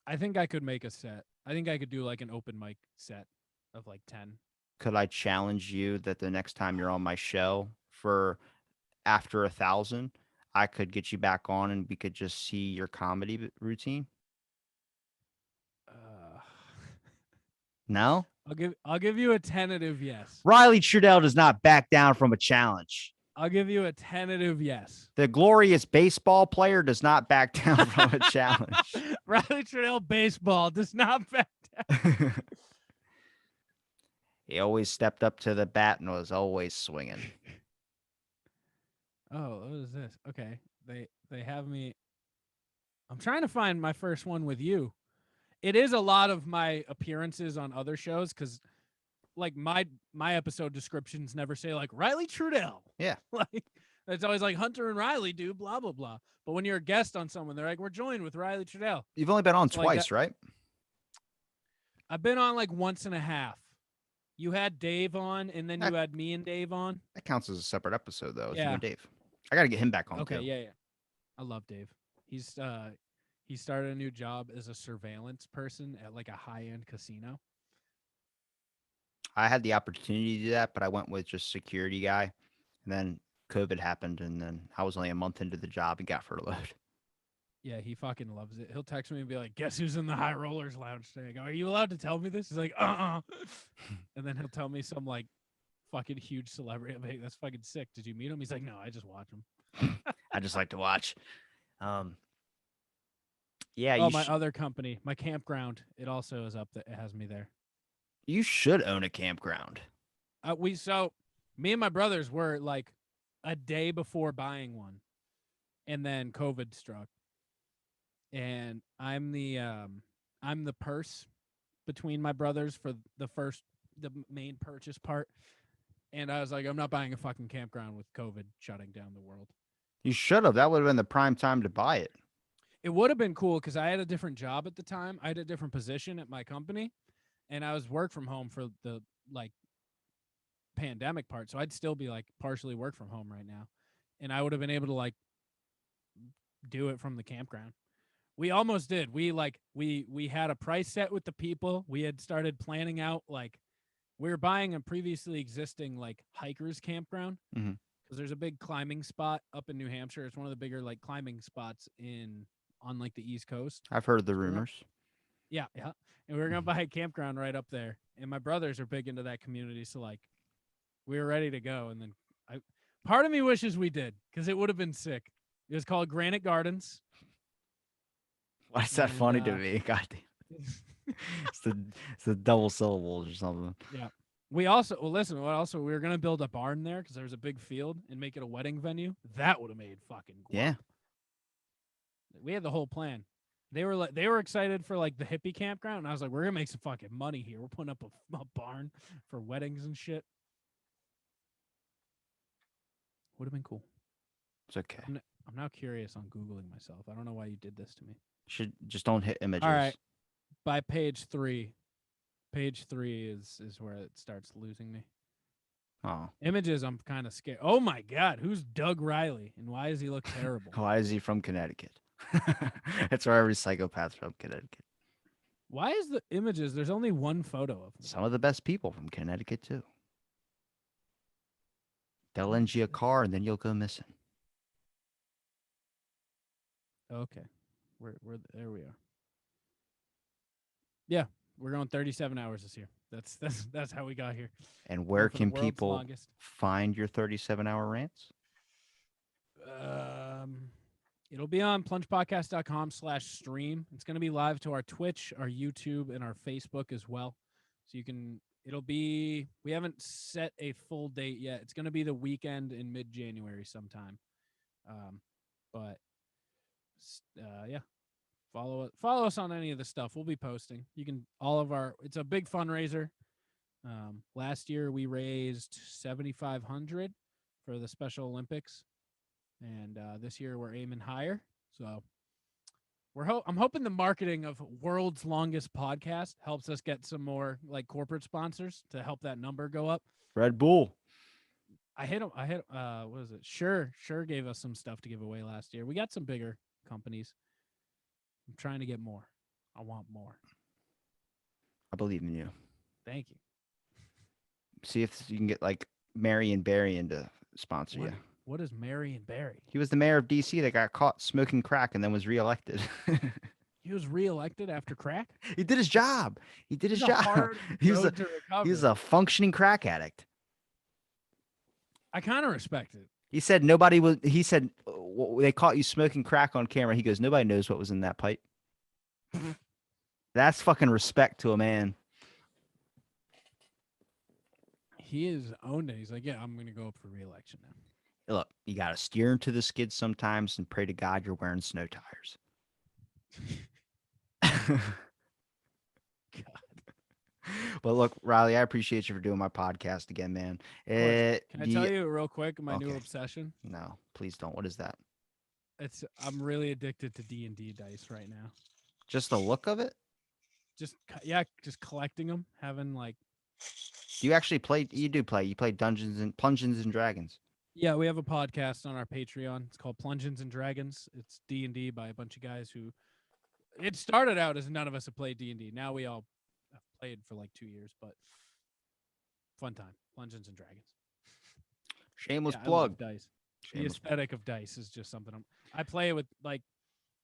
I think I could make a set. I think I could do like an open mic set of like 10. Could I challenge you that the next time you're on my show for after 1,000, I could get you back on and we could just see your comedy routine? Uh, No? I'll give you a tentative yes. Riley Trudel does not back down from a challenge. I'll give you a tentative yes. The glorious baseball player does not back down from a challenge. Riley Trudel baseball does not back down. He always stepped up to the bat and was always swinging. Oh, what is this? Okay, they have me. I'm trying to find my first one with you. It is a lot of my appearances on other shows because, like my episode descriptions never say like Riley Trudel. Yeah, like it's always like Hunter and Riley do blah blah blah. But when you're a guest on someone, they're like we're joined with Riley Trudel. you've only been on So, like, twice, right? I've been on like once and a half. You had Dave on, and then you had me and Dave on. That counts as a separate episode, though. It's you Yeah. and Dave. I got to get him back on Okay, too. yeah. I love Dave. He started a new job as a surveillance person at like a high-end casino. I had the opportunity to do that, but I went with just security guy. And then COVID happened, and then I was only a month into the job and got furloughed. Yeah, he fucking loves it. He'll text me and be like, "Guess who's in the high rollers lounge today?" I go, "Are you allowed to tell me this?" He's like, and then he'll tell me some like fucking huge celebrity. I'm like, "That's fucking sick. Did you meet him?" He's like, "No, I just watch him." I just like to watch. Um, yeah, Oh, my other company, my campground, it also is up. That it has me there. you should own a campground. So me and my brothers were like a day before buying one, and then COVID struck, and I'm the purse between my brothers for the main purchase part. And I was like, I'm not buying a fucking campground with COVID shutting down the world. You should have. That would have been the prime time to buy it. It would have been cool because I had a different job at the time. I had a different position at my company, and I was work from home for the like pandemic part. So I'd still be like partially work from home right now, and I would have been able to like do it from the campground. We almost did. We had a price set with the people. We had started planning out like we were buying a previously existing like hikers campground Hmm. because there's a big climbing spot up in New Hampshire. It's one of the bigger like climbing spots in on like the East Coast. I've heard the So rumors. yeah, yeah. And we were gonna buy a campground right up there. And my brothers are big into that community, so like we were ready to go. And then I part of me wishes we did, because it would have been sick. It was called Granite Gardens. Why is that And funny to me? God damn. It's the double syllables or something. yeah. We also listen, what also we were gonna build a barn there because there was a big field and make it a wedding venue. That would have made fucking Yeah. guap. We had the whole plan. They were excited for like the hippie campground, and I was like, we're gonna make some fucking money here. We're putting up a barn for weddings and shit. Would have been cool. It's okay. I'm now curious on googling myself. I don't know why you did this to me. Should just don't hit All right, images. by page 3. Page 3 is where it starts losing me. Oh. Images, I'm kind of scared. Oh my god, who's Doug Riley and why does he look terrible? Why is he from Connecticut? That's where every psychopath's from Connecticut. Why is the images? There's only one photo of him. Some of the best people from Connecticut too. They'll lend you a car and then you'll go missing. Okay, we're there. We are. Yeah, we're going 37 hours this year. That's how we got here. And Going where for the can world's people longest. find your 37-hour rants? Um, It'll be on plungepodcast.com/stream. It's going to be live to our Twitch, our YouTube, and our Facebook as well. So you can. It'll be. We haven't set a full date yet. It's going to be the weekend in mid-January sometime. But yeah, follow us on any of the stuff we'll be posting. You can all of our. It's a big fundraiser. Last year we raised 7,500 for the Special Olympics, and this year we're aiming higher. So I'm hoping the marketing of World's Longest Podcast helps us get some more like corporate sponsors to help that number go up. Red Bull. I hit what is it? Sure gave us some stuff to give away last year. We got some bigger companies. I'm trying to get more. I want more. I believe in you. Thank you. See if you can get like Marion Barry to sponsor you. What is Marion Barry? He was the mayor of DC that got caught smoking crack and then was reelected. He was reelected after crack. He did his job. He did his It's a job. hard He road to recover. was a functioning crack addict. I kind of respect it. He said nobody was. He said they caught you smoking crack on camera. He goes, nobody knows what was in that pipe. That's fucking respect to a man. He is owned it. He's like, yeah, I'm going to go up for reelection now. Look, you got to steer into the skid sometimes and pray to God you're wearing snow tires. God. But look, Riley, I appreciate you for doing my podcast again, man. Can I tell you real quick my new Okay. obsession? No, please don't. What is that? I'm really addicted to D&D dice right now. Just the look of it? Just collecting them, having like. Do you actually play? You do play. You play Dungeons and Dragons. Yeah, we have a podcast on our Patreon. It's called Plungeons and Dragons. It's D&D by a bunch of guys who. It started out as none of us have played D&D. Now we all have played for like 2 years, but fun time. Plungeons and Dragons. Shameless I love plug. dice. Shameless The aesthetic of dice is just something I play with like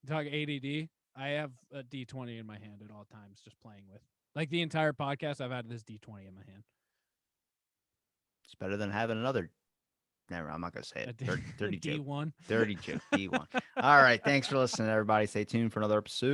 talk ADD. I have a D20 in my hand at all times, just playing with. Like the entire podcast, I've had this D20 in my hand. It's better than having another. Never, I'm not gonna say A it. D, a 32. D1. 32. D1. All right. Thanks for listening, everybody. Stay tuned for another episode.